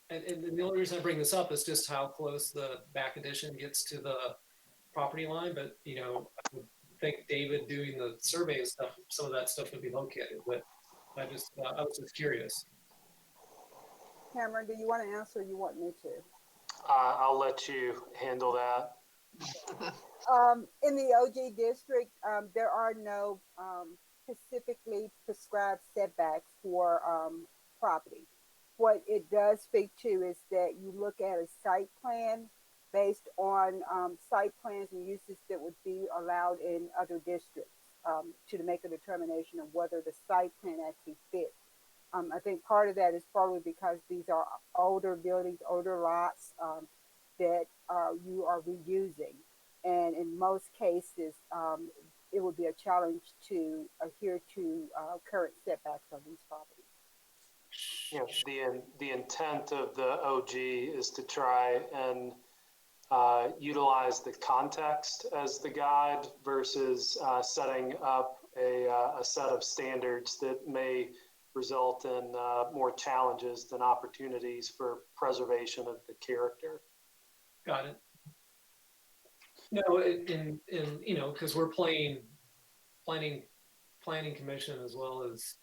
And the only reason I bring this up is just how close the back addition gets to the property line, but I would think David doing the survey and stuff, some of that stuff would be located, but I was just curious. Cameron, do you want to answer or you want me to? I'll let you handle that. In the OG district, there are no specifically prescribed setbacks for property. What it does speak to is that you look at a site plan based on site plans and uses that would be allowed in other districts to make a determination of whether the site plan actually fits. I think part of that is probably because these are older buildings, older lots that you are reusing. And in most cases, it would be a challenge to adhere to current setbacks on these properties. The intent of the OG is to try and utilize the context as the guide versus setting up a set of standards that may result in more challenges than opportunities for preservation of the character. Got it. No, in because we're planning commission as well as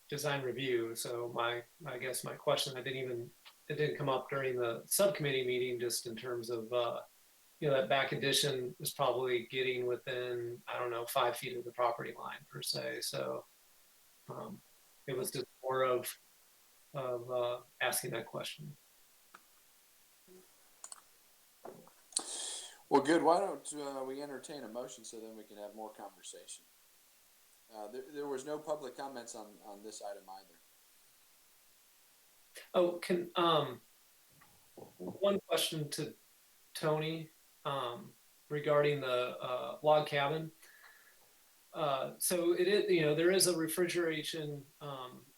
design review. So I guess my question, it didn't come up during the subcommittee meeting, just in terms of that back addition is probably getting within 5 feet of the property line per se. So it was just more of asking that question. Well, good. Why don't we entertain a motion so then we can have more conversation? There was no public comments on this item either. Oh, one question to Tony regarding the log cabin. So it is, there is a refrigeration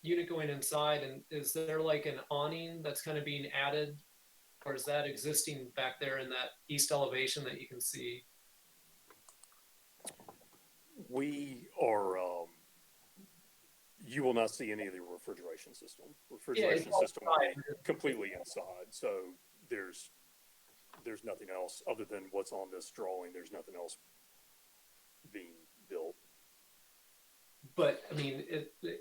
unit going inside, and is there like an awning that's kind of being added or is that existing back there in that east elevation that you can see? We are, you will not see any of the refrigeration system. Refrigeration system will be completely inside. So there's nothing else other than what's on this drawing. There's nothing else being built. But I mean,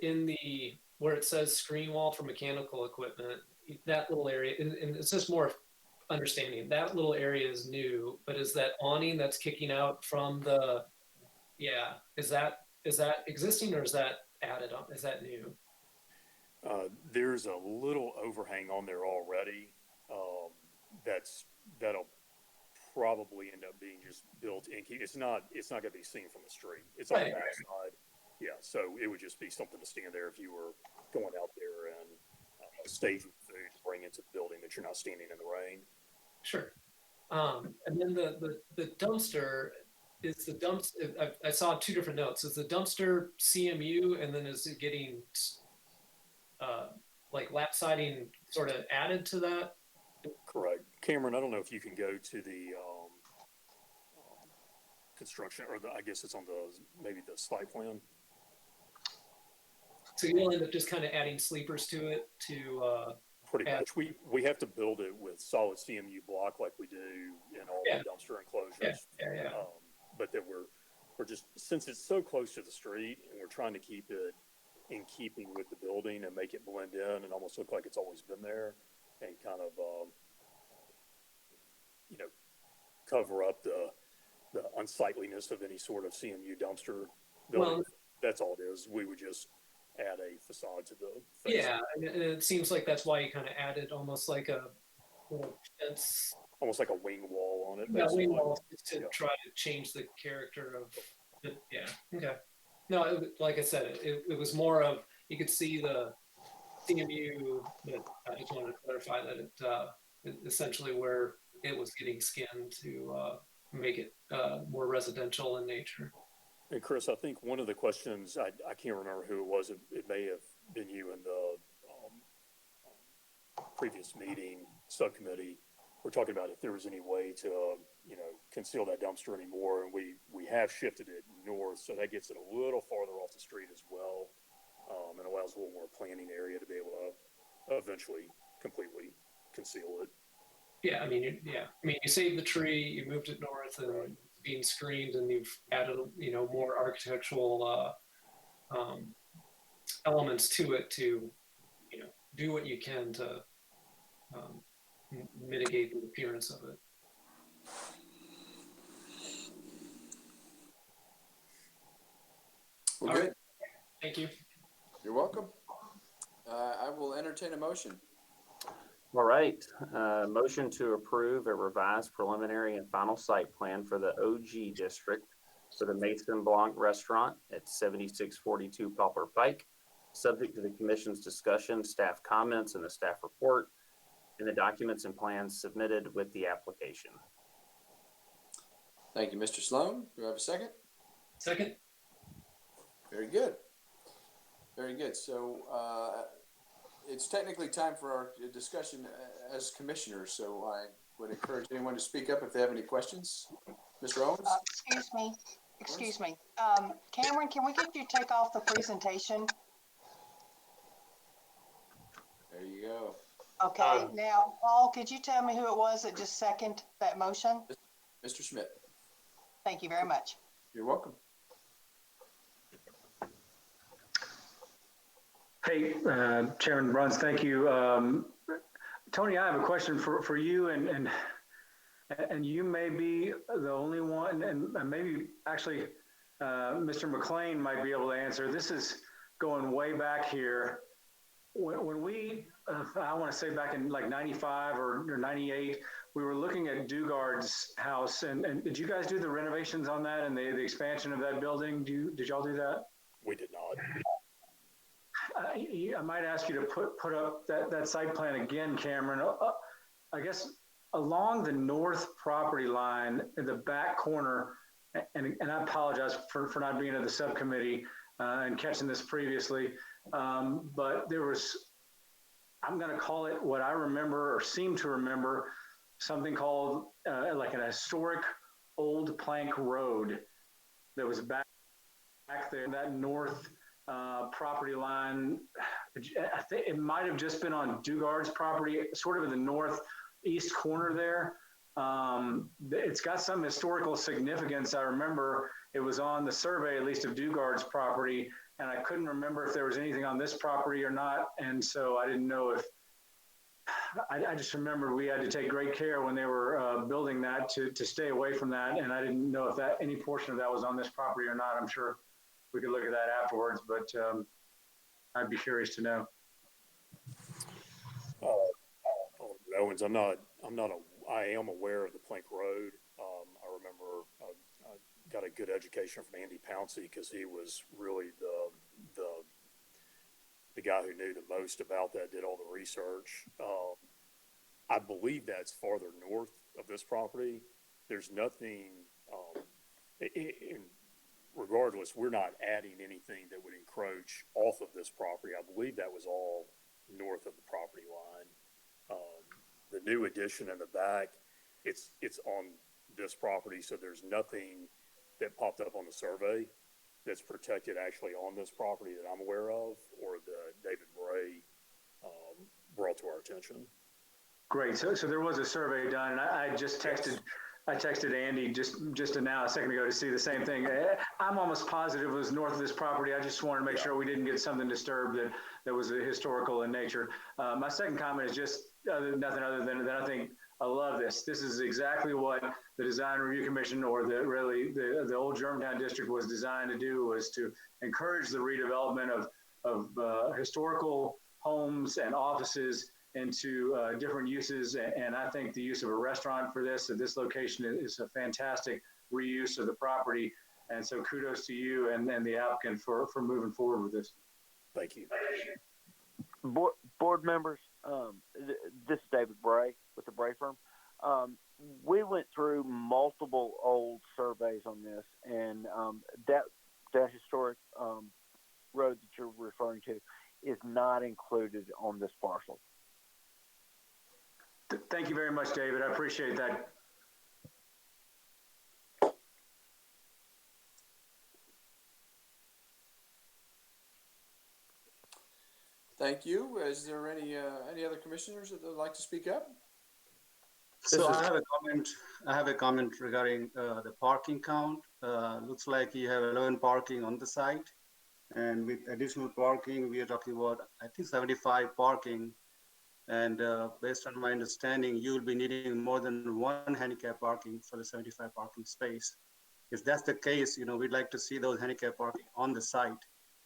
in the, where it says screen wall for mechanical equipment, that little area, and it's just more understanding, that little area is new, but is that awning that's kicking out from the, yeah, is that existing or is that added on? Is that new? There's a little overhang on there already. That'll probably end up being just built in. It's not going to be seen from the street. It's on the backside. Yeah, so it would just be something to stand there if you were going out there and staging food to bring into the building that you're not standing in the rain. Sure. And then the dumpster, is the dumpster, I saw two different notes. Is the dumpster CMU, and then is it getting like lap siding sort of added to that? Correct. Cameron, I don't know if you can go to the construction, or I guess it's on maybe the slide plan. So you'll end up just kind of adding sleepers to it to pretty much. We have to build it with solid CMU block like we do in all the dumpster enclosures. But then we're just, since it's so close to the street and we're trying to keep it in keeping with the building and make it blend in and almost look like it's always been there, and kind of cover up the unsightliness of any sort of CMU dumpster building. Well, that's all it is. We would just add a facade to the face. Yeah, and it seems like that's why you kind of added almost like a fence, almost like a wing wall on it. Yeah, wing wall, just to try to change the character of it. Yeah, okay. No, like I said, it was more of, you could see the CMU, but I just wanted to clarify that it essentially where it was getting skinned to make it more residential in nature. And Chris, I think one of the questions, I can't remember who it was, it may have been you in the previous meeting subcommittee. We're talking about if there was any way to, conceal that dumpster anymore. And we have shifted it north, so that gets it a little farther off the street as well, and allows a little more planning area to be able to eventually completely conceal it. Yeah, I mean, you saved the tree, you moved it north, and being screened, and you've added, more architectural elements to it to, do what you can to mitigate the appearance of it. Well, good. Right. Thank you. You're welcome. I will entertain a motion. All right, motion to approve a revised preliminary and final site plan for the OG district for the Mason Blanc restaurant at 7642 Poplar Pike, subject to the commission's discussion, staff comments, and the staff report, and the documents and plans submitted with the application. Thank you, Mr. Sloan. Do I have a second? Second. Very good. Very good. So it's technically time for our discussion as commissioners. So I would encourage anyone to speak up if they have any questions. Mr. Owens? Excuse me. Cameron, can we get you to take off the presentation? There you go. Okay. Now, Paul, could you tell me who it was that just seconded that motion? Mr. Schmidt. Thank you very much. You're welcome. Hey, Chairman Bruns, thank you. Tony, I have a question for you, and you may be the only one, and maybe actually Mr. McLean might be able to answer. This is going way back here. When we, I want to say back in like 95 or 98, we were looking at Dugard's house, and did you guys do the renovations on that and the expansion of that building? Did y'all do that? We did not. I might ask you to put up that site plan again, Cameron. I guess along the north property line in the back corner, and I apologize for not being at the subcommittee and catching this previously, but there was I'm going to call it what I remember or seem to remember, something called like an historic old plank road that was back there, that north property line. I think it might have just been on Dugard's property, sort of in the northeast corner there. It's got some historical significance. I remember it was on the survey, at least of Dugard's property, and I couldn't remember if there was anything on this property or not. And so I didn't know if, I just remember we had to take great care when they were building that to stay away from that. And I didn't know if that any portion of that was on this property or not. I'm sure we could look at that afterwards, but I'd be curious to know. Owens, I am aware of the Plank Road. I remember I got a good education from Andy Pouncey because he was really the guy who knew the most about that, did all the research. I believe that's farther north of this property. There's nothing, regardless, we're not adding anything that would encroach off of this property. I believe that was all north of the property line. The new addition in the back, it's on this property, so there's nothing that popped up on the survey that's protected actually on this property that I'm aware of, or that David Bray brought to our attention. Great. So there was a survey done, and I just texted. I texted Andy just now a second ago to see the same thing. I'm almost positive it was north of this property. I just wanted to make sure we didn't get something disturbed that was historical in nature. My second comment is just nothing other than that I think I love this. This is exactly what the Design Review Commission, or the old Germantown district, was designed to do, was to encourage the redevelopment of historical homes and offices into different uses. And I think the use of a restaurant for this at this location is a fantastic reuse of the property. And so kudos to you and the applicant for moving forward with this. Thank you. Board members, this is David Bray with the Bray firm. We went through multiple old surveys on this, and that historic road that you're referring to is not included on this parcel. Thank you very much, David. I appreciate that. Thank you. Is there any other commissioners that would like to speak up? So I have a comment regarding the parking count. Looks like you have 11 parking on the site, and with additional parking, we are talking about, I think, 75 parking. And based on my understanding, you will be needing more than one handicap parking for the 75 parking space. If that's the case, we'd like to see those handicap parking on the site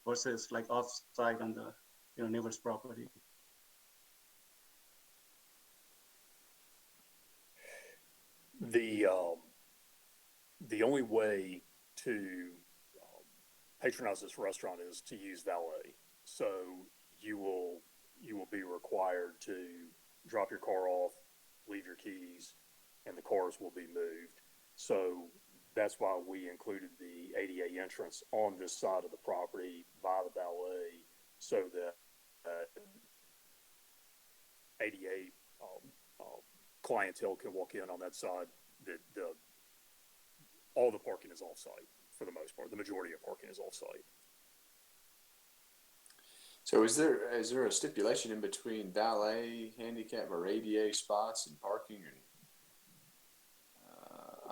versus like off-site on the neighbor's property. The only way to patronize this restaurant is to use valet. So you will be required to drop your car off, leave your keys, and the cars will be moved. So that's why we included the ADA entrance on this side of the property by the valet, so that ADA clientele can walk in on that side. All the parking is off-site for the most part. The majority of parking is off-site. So is there a stipulation in between valet, handicap, or ADA spots and parking? And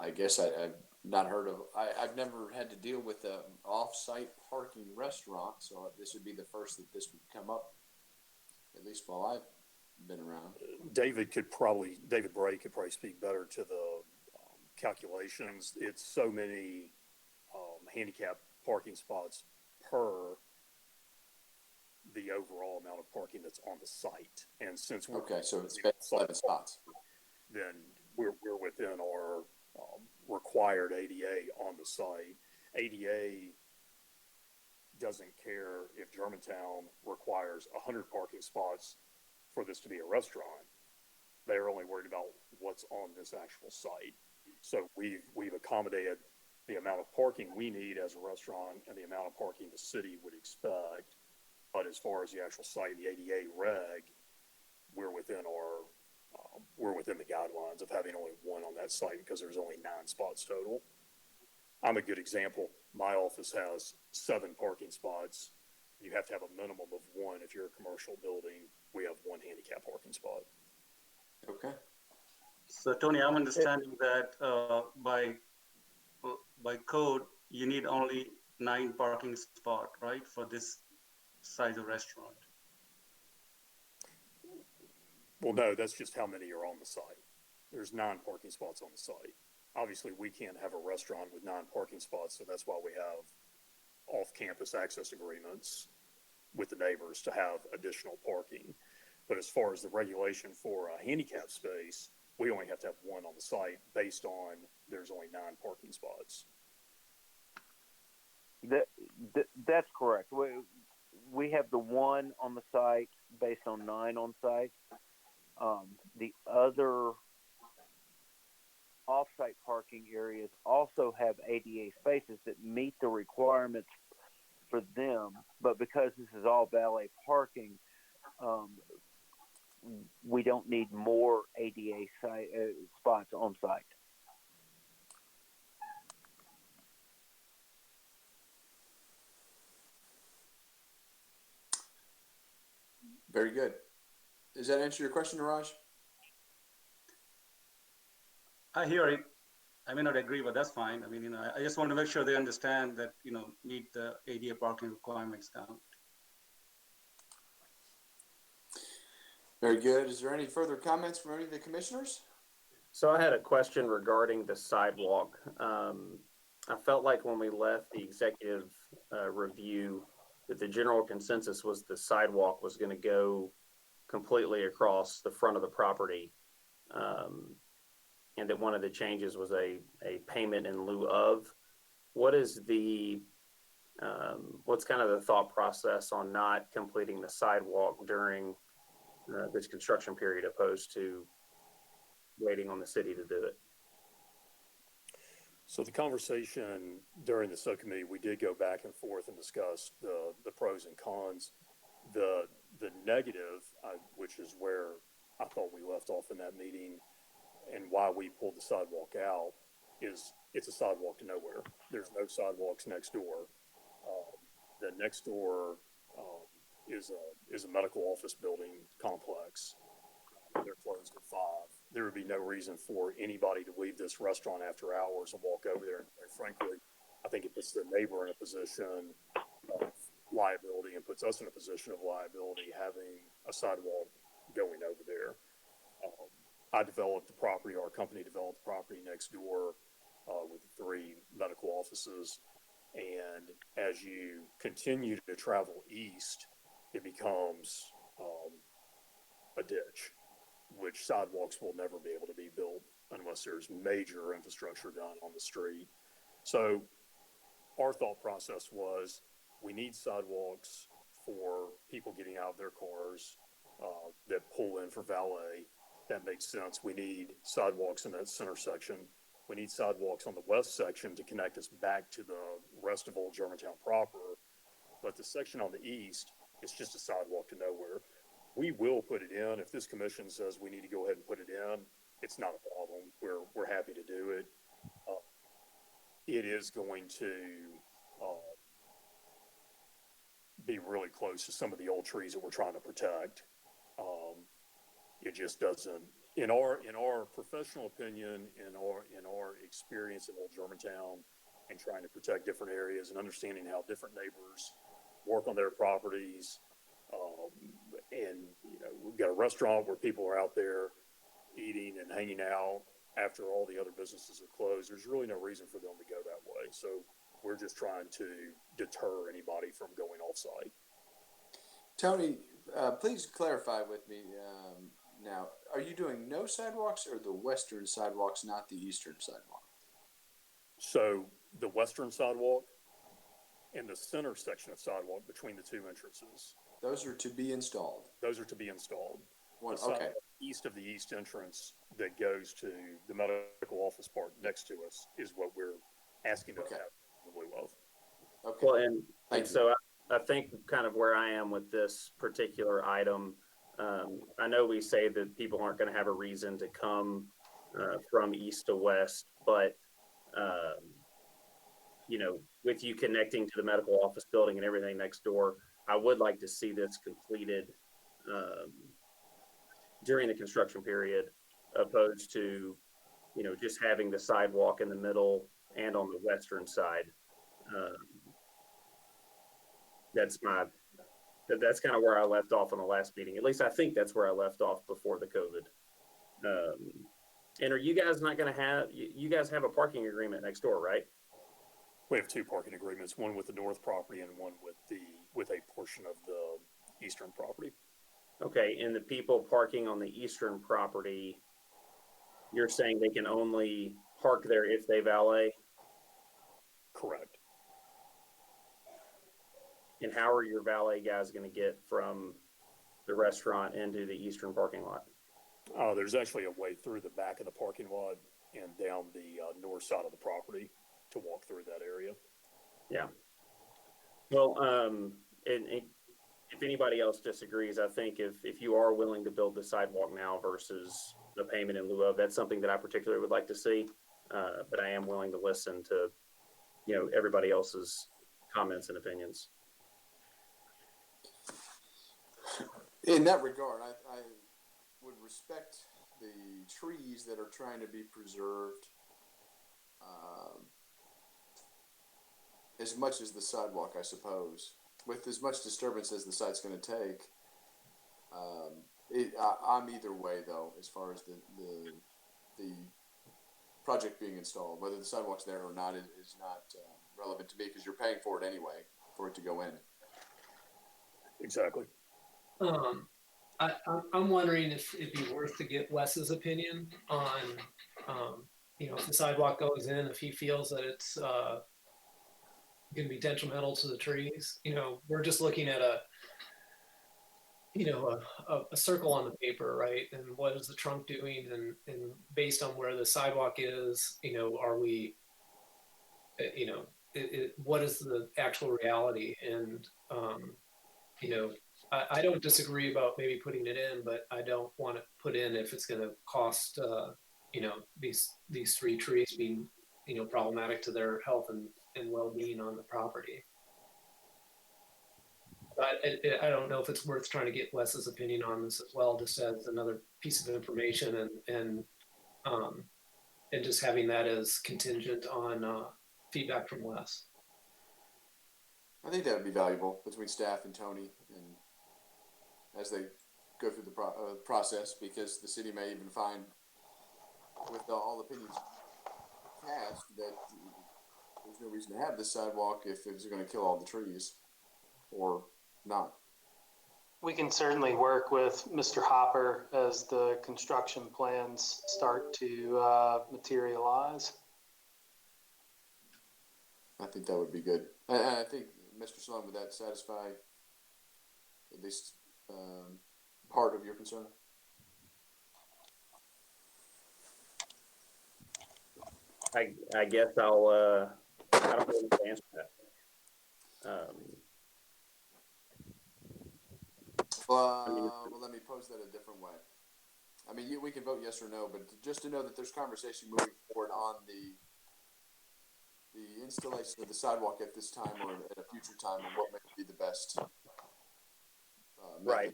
I guess I've not heard of. I've never had to deal with an off-site parking restaurant, so this would be the first that this would come up, at least while I've been around. David Bray could probably speak better to the calculations. It's so many handicap parking spots per the overall amount of parking that's on the site. And since we're so it's 11 spots, then we're within our required ADA on the site. ADA doesn't care if Germantown requires 100 parking spots for this to be a restaurant. They're only worried about what's on this actual site. So we've accommodated the amount of parking we need as a restaurant and the amount of parking the city would expect. But as far as the actual site, the ADA reg, we're within the guidelines of having only one on that site because there's only 9 spots total. I'm a good example. My office has 7 parking spots. You have to have a minimum of 1 if you're a commercial building. We have 1 handicap parking spot. Okay. So Tony, I'm understanding that by code, you need only 9 parking spot, right, for this size of restaurant? Well, no, that's just how many are on the site. There's 9 parking spots on the site. Obviously, we can't have a restaurant with 9 parking spots, so that's why we have off-campus access agreements with the neighbors to have additional parking. But as far as the regulation for a handicap space, we only have to have 1 on the site based on there's only 9 parking spots. That's correct. We have the 1 on the site based on 9 on site. The other off-site parking areas also have ADA spaces that meet the requirements for them, but because this is all valet parking, we don't need more ADA spots on site. Very good. Does that answer your question, Raj? I hear it. I may not agree, but that's fine. I mean, I just want to make sure they understand that, meet the ADA parking requirements down. Very good. Is there any further comments from any of the commissioners? So I had a question regarding the sidewalk. I felt like when we left the executive review that the general consensus was the sidewalk was going to go completely across the front of the property. And that one of the changes was a payment in lieu of. What is what's kind of the thought process on not completing the sidewalk during this construction period opposed to waiting on the city to do it? So the conversation during the subcommittee, we did go back and forth and discuss the pros and cons. The negative, which is where I thought we left off in that meeting, and why we pulled the sidewalk out, is it's a sidewalk to nowhere. There's no sidewalks next door. The next door is a medical office building complex. They're closed at 5. There would be no reason for anybody to leave this restaurant after hours and walk over there. And frankly, I think it puts the neighbor in a position of liability and puts us in a position of liability having a sidewalk going over there. I developed the property, our company developed the property next door with 3 medical offices. And as you continue to travel east, it becomes a ditch, which sidewalks will never be able to be built unless there's major infrastructure done on the street. So our thought process was we need sidewalks for people getting out of their cars that pull in for valet. That makes sense. We need sidewalks in that center section. We need sidewalks on the west section to connect us back to the rest of Old Germantown proper. But the section on the east is just a sidewalk to nowhere. We will put it in. If this commission says we need to go ahead and put it in, it's not a problem. We're happy to do it. It is going to be really close to some of the old trees that we're trying to protect. It just doesn't, in our professional opinion, in our experience in Old Germantown and trying to protect different areas and understanding how different neighbors work on their properties. And we've got a restaurant where people are out there eating and hanging out after all the other businesses are closed. There's really no reason for them to go that way. So we're just trying to deter anybody from going off-site. Tony, please clarify with me now. Are you doing no sidewalks or the western sidewalks, not the eastern sidewalk? So the western sidewalk and the center section of sidewalk between the 2 entrances. Those are to be installed. Those are to be installed. Okay. East of the east entrance that goes to the medical office part next to us is what we're asking to have in lieu of. Okay. Well, and so I think kind of where I am with this particular item, I know we say that people aren't going to have a reason to come from east to west, but you know, with you connecting to the medical office building and everything next door, I would like to see this completed during the construction period, opposed to, you know, just having the sidewalk in the middle and on the western side. That's kind of where I left off on the last meeting. At least I think that's where I left off before the COVID. And are you guys not going to have, you guys have a parking agreement next door, right? We have 2 parking agreements, one with the north property and one with a portion of the eastern property. Okay, and the people parking on the eastern property, you're saying they can only park there if they valet? Correct. And how are your valet guys going to get from the restaurant into the eastern parking lot? There's actually a way through the back of the parking lot and down the north side of the property to walk through that area. Yeah. Well, and if anybody else disagrees, I think if you are willing to build the sidewalk now versus the payment in lieu of, that's something that I particularly would like to see. But I am willing to listen to, you know, everybody else's comments and opinions. In that regard, I would respect the trees that are trying to be preserved as much as the sidewalk, I suppose. With as much disturbance as the site's going to take, I'm either way though, as far as the project being installed. Whether the sidewalk's there or not is not relevant to me, because you're paying for it anyway, for it to go in. Exactly. I'm wondering if it'd be worth to get Wes's opinion on, you know, if the sidewalk goes in, if he feels that it's going to be detrimental to the trees. You know, we're just looking at a circle on the paper, right? And what is the trunk doing? And based on where the sidewalk is, you know, are we, you know, what is the actual reality? And, you know, I don't disagree about maybe putting it in, but I don't want to put in if it's going to cost, you know, these 3 trees being, you know, problematic to their health and well-being on the property. But I don't know if it's worth trying to get Wes's opinion on this as well, just as another piece of information and just having that as contingent on feedback from Wes. I think that would be valuable between staff and Tony, and as they go through the process, because the city may even find, with all opinions cast, that there's no reason to have this sidewalk if it's going to kill all the trees, or not. We can certainly work with Mr. Hopper as the construction plans start to materialize. I think that would be good. I think, Mr. Sloan, would that satisfy at least part of your concern? I guess I don't know how to answer that. Well, let me pose that a different way. I mean, we can vote yes or no, but just to know that there's conversation moving forward on the installation of the sidewalk at this time or at a future time, and what may be the best. Right.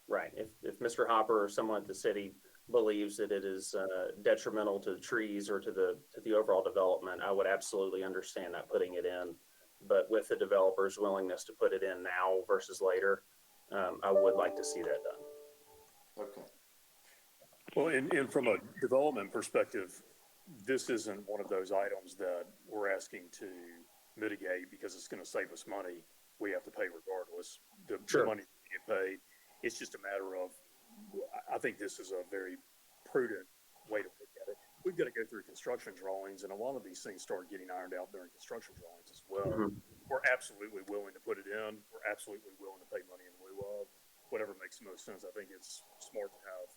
Right. If Mr. Hopper or someone at the city believes that it is detrimental to the trees or to the overall development, I would absolutely understand that putting it in. But with the developer's willingness to put it in now versus later, I would like to see that done. Okay. Well, and from a development perspective, this isn't one of those items that we're asking to mitigate because it's going to save us money. We have to pay regardless. The money we get paid. It's just a matter of, I think this is a very prudent way to look at it. We've got to go through construction drawings, and a lot of these things start getting ironed out during construction drawings as well. Mm-hmm. We're absolutely willing to put it in. We're absolutely willing to pay money in lieu of whatever makes the most sense. I think it's smart to have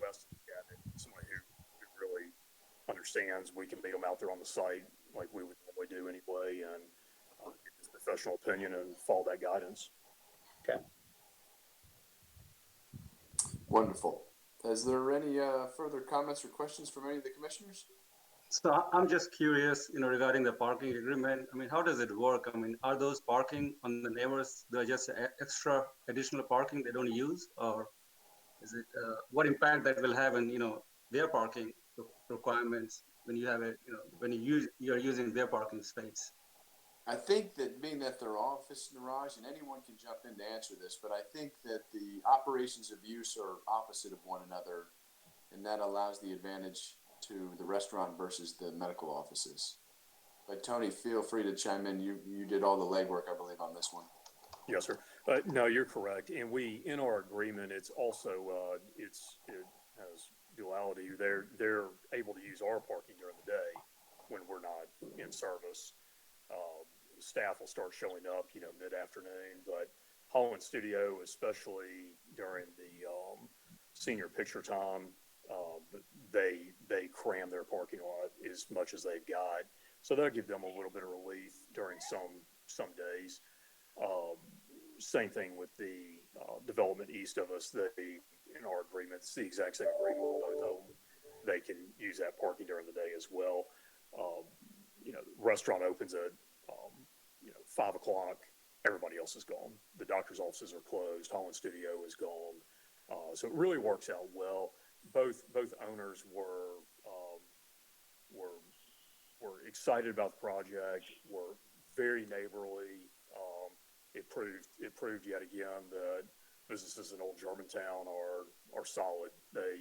Wes look at it, somebody who really understands. We can meet them out there on the site like we would normally do anyway, and get his professional opinion and follow that guidance. Okay. Wonderful. Is there any further comments or questions from any of the commissioners? So I'm just curious, regarding the parking agreement. I mean, how does it work? I mean, are those parking on the neighbors, they're just extra additional parking they don't use? Or is it, what impact that will have in, their parking requirements when you have when you're using their parking space? I think that being that they're office garage, and anyone can jump in to answer this, but I think that the operations of use are opposite of one another, and that allows the advantage to the restaurant versus the medical offices. But Tony, feel free to chime in. You did all the legwork, I believe, on this one. Yes, sir. No, you're correct. And in our agreement, it's also, it has duality. They're able to use our parking during the day when we're not in service. Staff will start showing up, mid-afternoon, but Holland Studio, especially during the senior picture time, they cram their parking lot as much as they've got. So that'll give them a little bit of relief during some days. Same thing with the development east of us. In our agreement, it's the exact same agreement with both of them. They can use that parking during the day as well. Restaurant opens at 5 o'clock. Everybody else is gone. The doctor's offices are closed. Holland Studio is gone. So it really works out well. Both owners were excited about the project. Were very neighborly. It proved yet again that businesses in Old Germantown are solid.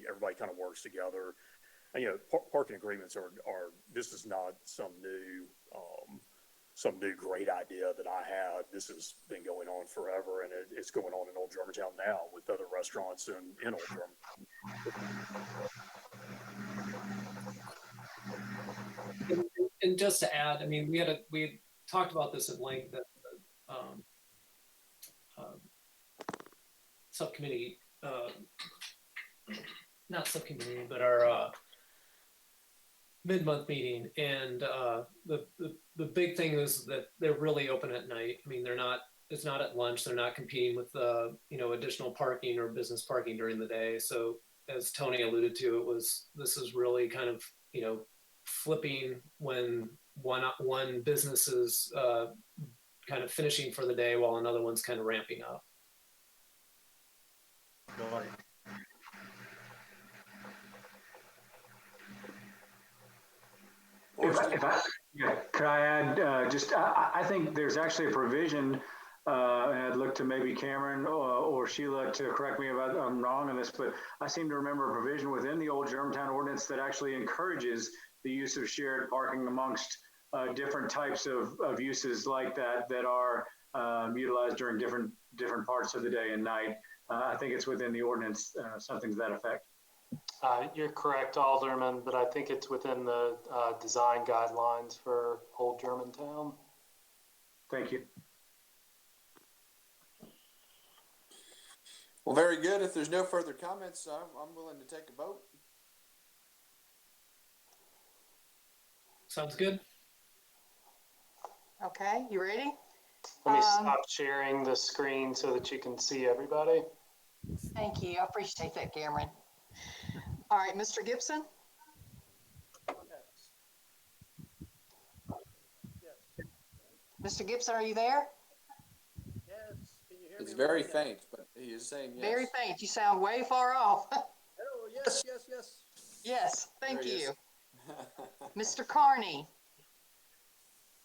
Everybody kind of works together. And, parking agreements are this is not some new great idea that I had. This has been going on forever, and it's going on in Old Germantown now with other restaurants in Old Germantown. And just to add, I mean, we had talked about this at length at the subcommittee, not subcommittee, but our mid-month meeting, and the big thing is that they're really open at night. I mean, it's not at lunch. They're not competing with additional parking or business parking during the day. So as Tony alluded to, this is really kind of flipping when one business is kind of finishing for the day while another one's kind of ramping up. Got it. Could I add, I think there's actually a provision, and I'd look to maybe Cameron or Sheila to correct me if I'm wrong on this, but I seem to remember a provision within the Old Germantown ordinance that actually encourages the use of shared parking amongst different types of uses like that are utilized during different parts of the day and night. I think it's within the ordinance, something to that effect. You're correct, Alderman, but I think it's within the design guidelines for Old Germantown. Thank you. Well, very good. If there's no further comments, I'm willing to take a vote. Sounds good. Okay, you ready? Let me stop sharing the screen so that you can see everybody. Thank you. I appreciate that, Cameron. All right, Mr. Gibson? Yes. Mr. Gibson, are you there? Yes. Can you hear me? It's very faint, but he is saying yes. Very faint. You sound way far off. Oh, yes. Yes, thank There he you. is. Mr. Carney?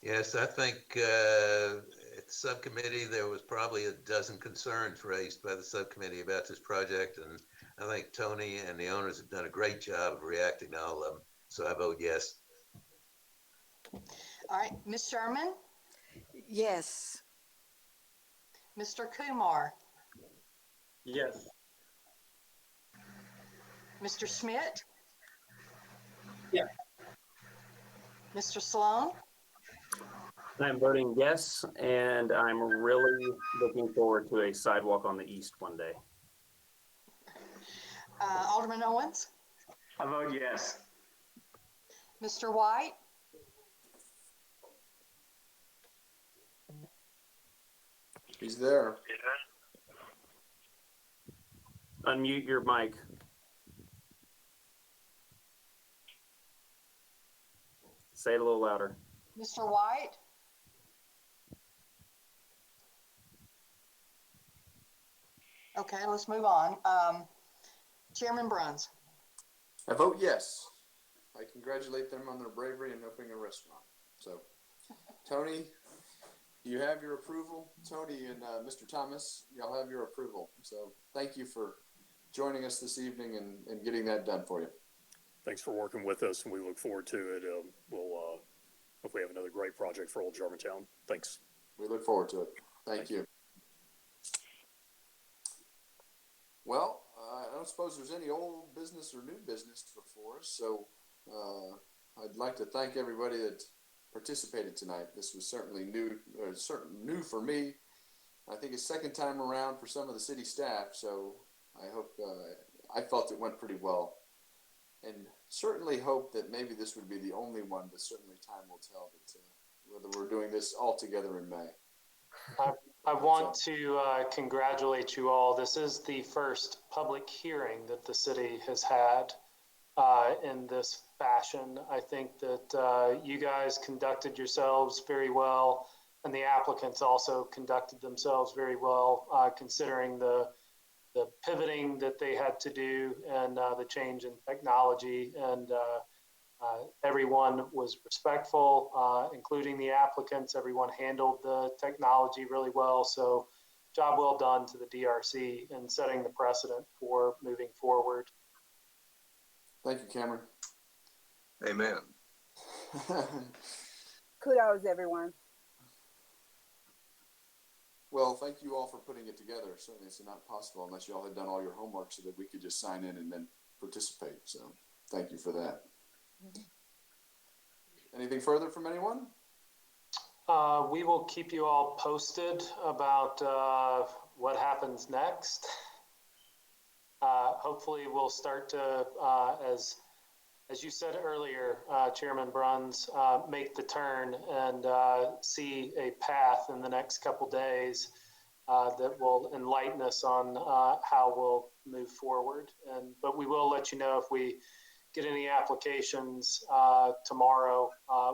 Yes, I think at the subcommittee, there was probably a dozen concerns raised by the subcommittee about this project. And I think Tony and the owners have done a great job of reacting to all of them. So I vote yes. All right, Ms. Sherman? Yes. Mr. Kumar? Yes. Mr. Schmidt? Yeah. Mr. Sloan? I'm voting yes, and I'm really looking forward to a sidewalk on the east one day. Alderman Owens? I vote yes. Mr. White? He's there. Unmute your mic. Say it a little louder. Mr. White? Okay, let's move on. Chairman Bruns. I vote yes. I congratulate them on their bravery in opening a restaurant. So, Tony, you have your approval. Tony and Mr. Thomas, y'all have your approval. So, thank you for joining us this evening and getting that done for you. Thanks for working with us, and we look forward to it. We'll hopefully have another great project for Old Germantown. Thanks. We look forward to it. Thank you. Well, I don't suppose there's any old business or new business before us, so I'd like to thank everybody that participated tonight. This was certainly new for me. I think it's second time around for some of the city staff, so I hope I felt it went pretty well, and certainly hope that maybe this would be the only one, but certainly time will tell that whether we're doing this all together in May. I want to congratulate you all. This is the first public hearing that the city has had in this fashion. I think that you guys conducted yourselves very well, and the applicants also conducted themselves very well, considering the pivoting that they had to do and the change in technology. And everyone was respectful, including the applicants. Everyone handled the technology really well. So job well done to the DRC in setting the precedent for moving forward. Thank you, Cameron. Amen. Kudos, everyone. Well, thank you all for putting it together. Certainly it's not possible unless you all had done all your homework so that we could just sign in and then participate. So thank you for that. Anything further from anyone? We will keep you all posted about what happens next. Hopefully we'll start to, as you said earlier, Chairman Bruns, make the turn and see a path in the next couple days that will enlighten us on how we'll move forward. But we will let you know if we get any applications tomorrow,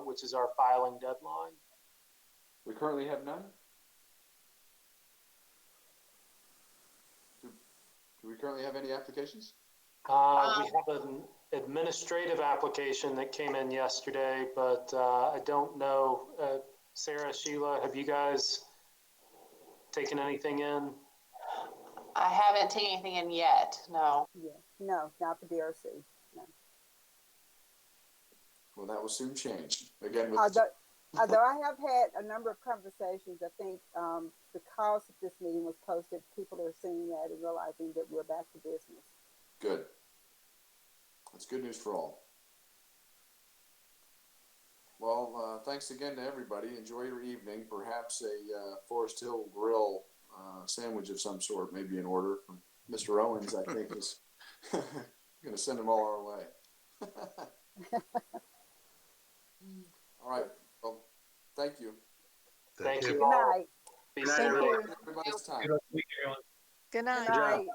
which is our filing deadline. We currently have none? Do we currently have any applications? We have an administrative application that came in yesterday, but I don't know. Sarah, Sheila, have you guys taken anything in? I haven't taken anything in yet, no. Yeah, no, not the DRC. No. Well, that will soon change. Again, with although I have had a number of conversations, I think because this meeting was posted, people are seeing that and realizing that we're back to business. Good. That's good news for all. Well, thanks again to everybody. Enjoy your evening. Perhaps a Forest Hill Grill sandwich of some sort may be in order from Mr. Owens, I think, is going to send them all our way. All right. Well, thank you. Thank you Good all. night. Be Thank safe. you. Everybody's time. Good night. Good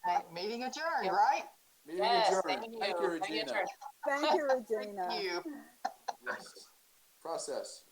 night. Meeting adjourned, right? Meeting Yes, adjourned. thank you. Thank you, Meeting Regina. adjourned. Thank you, Regina. Thank you. Yes. Process.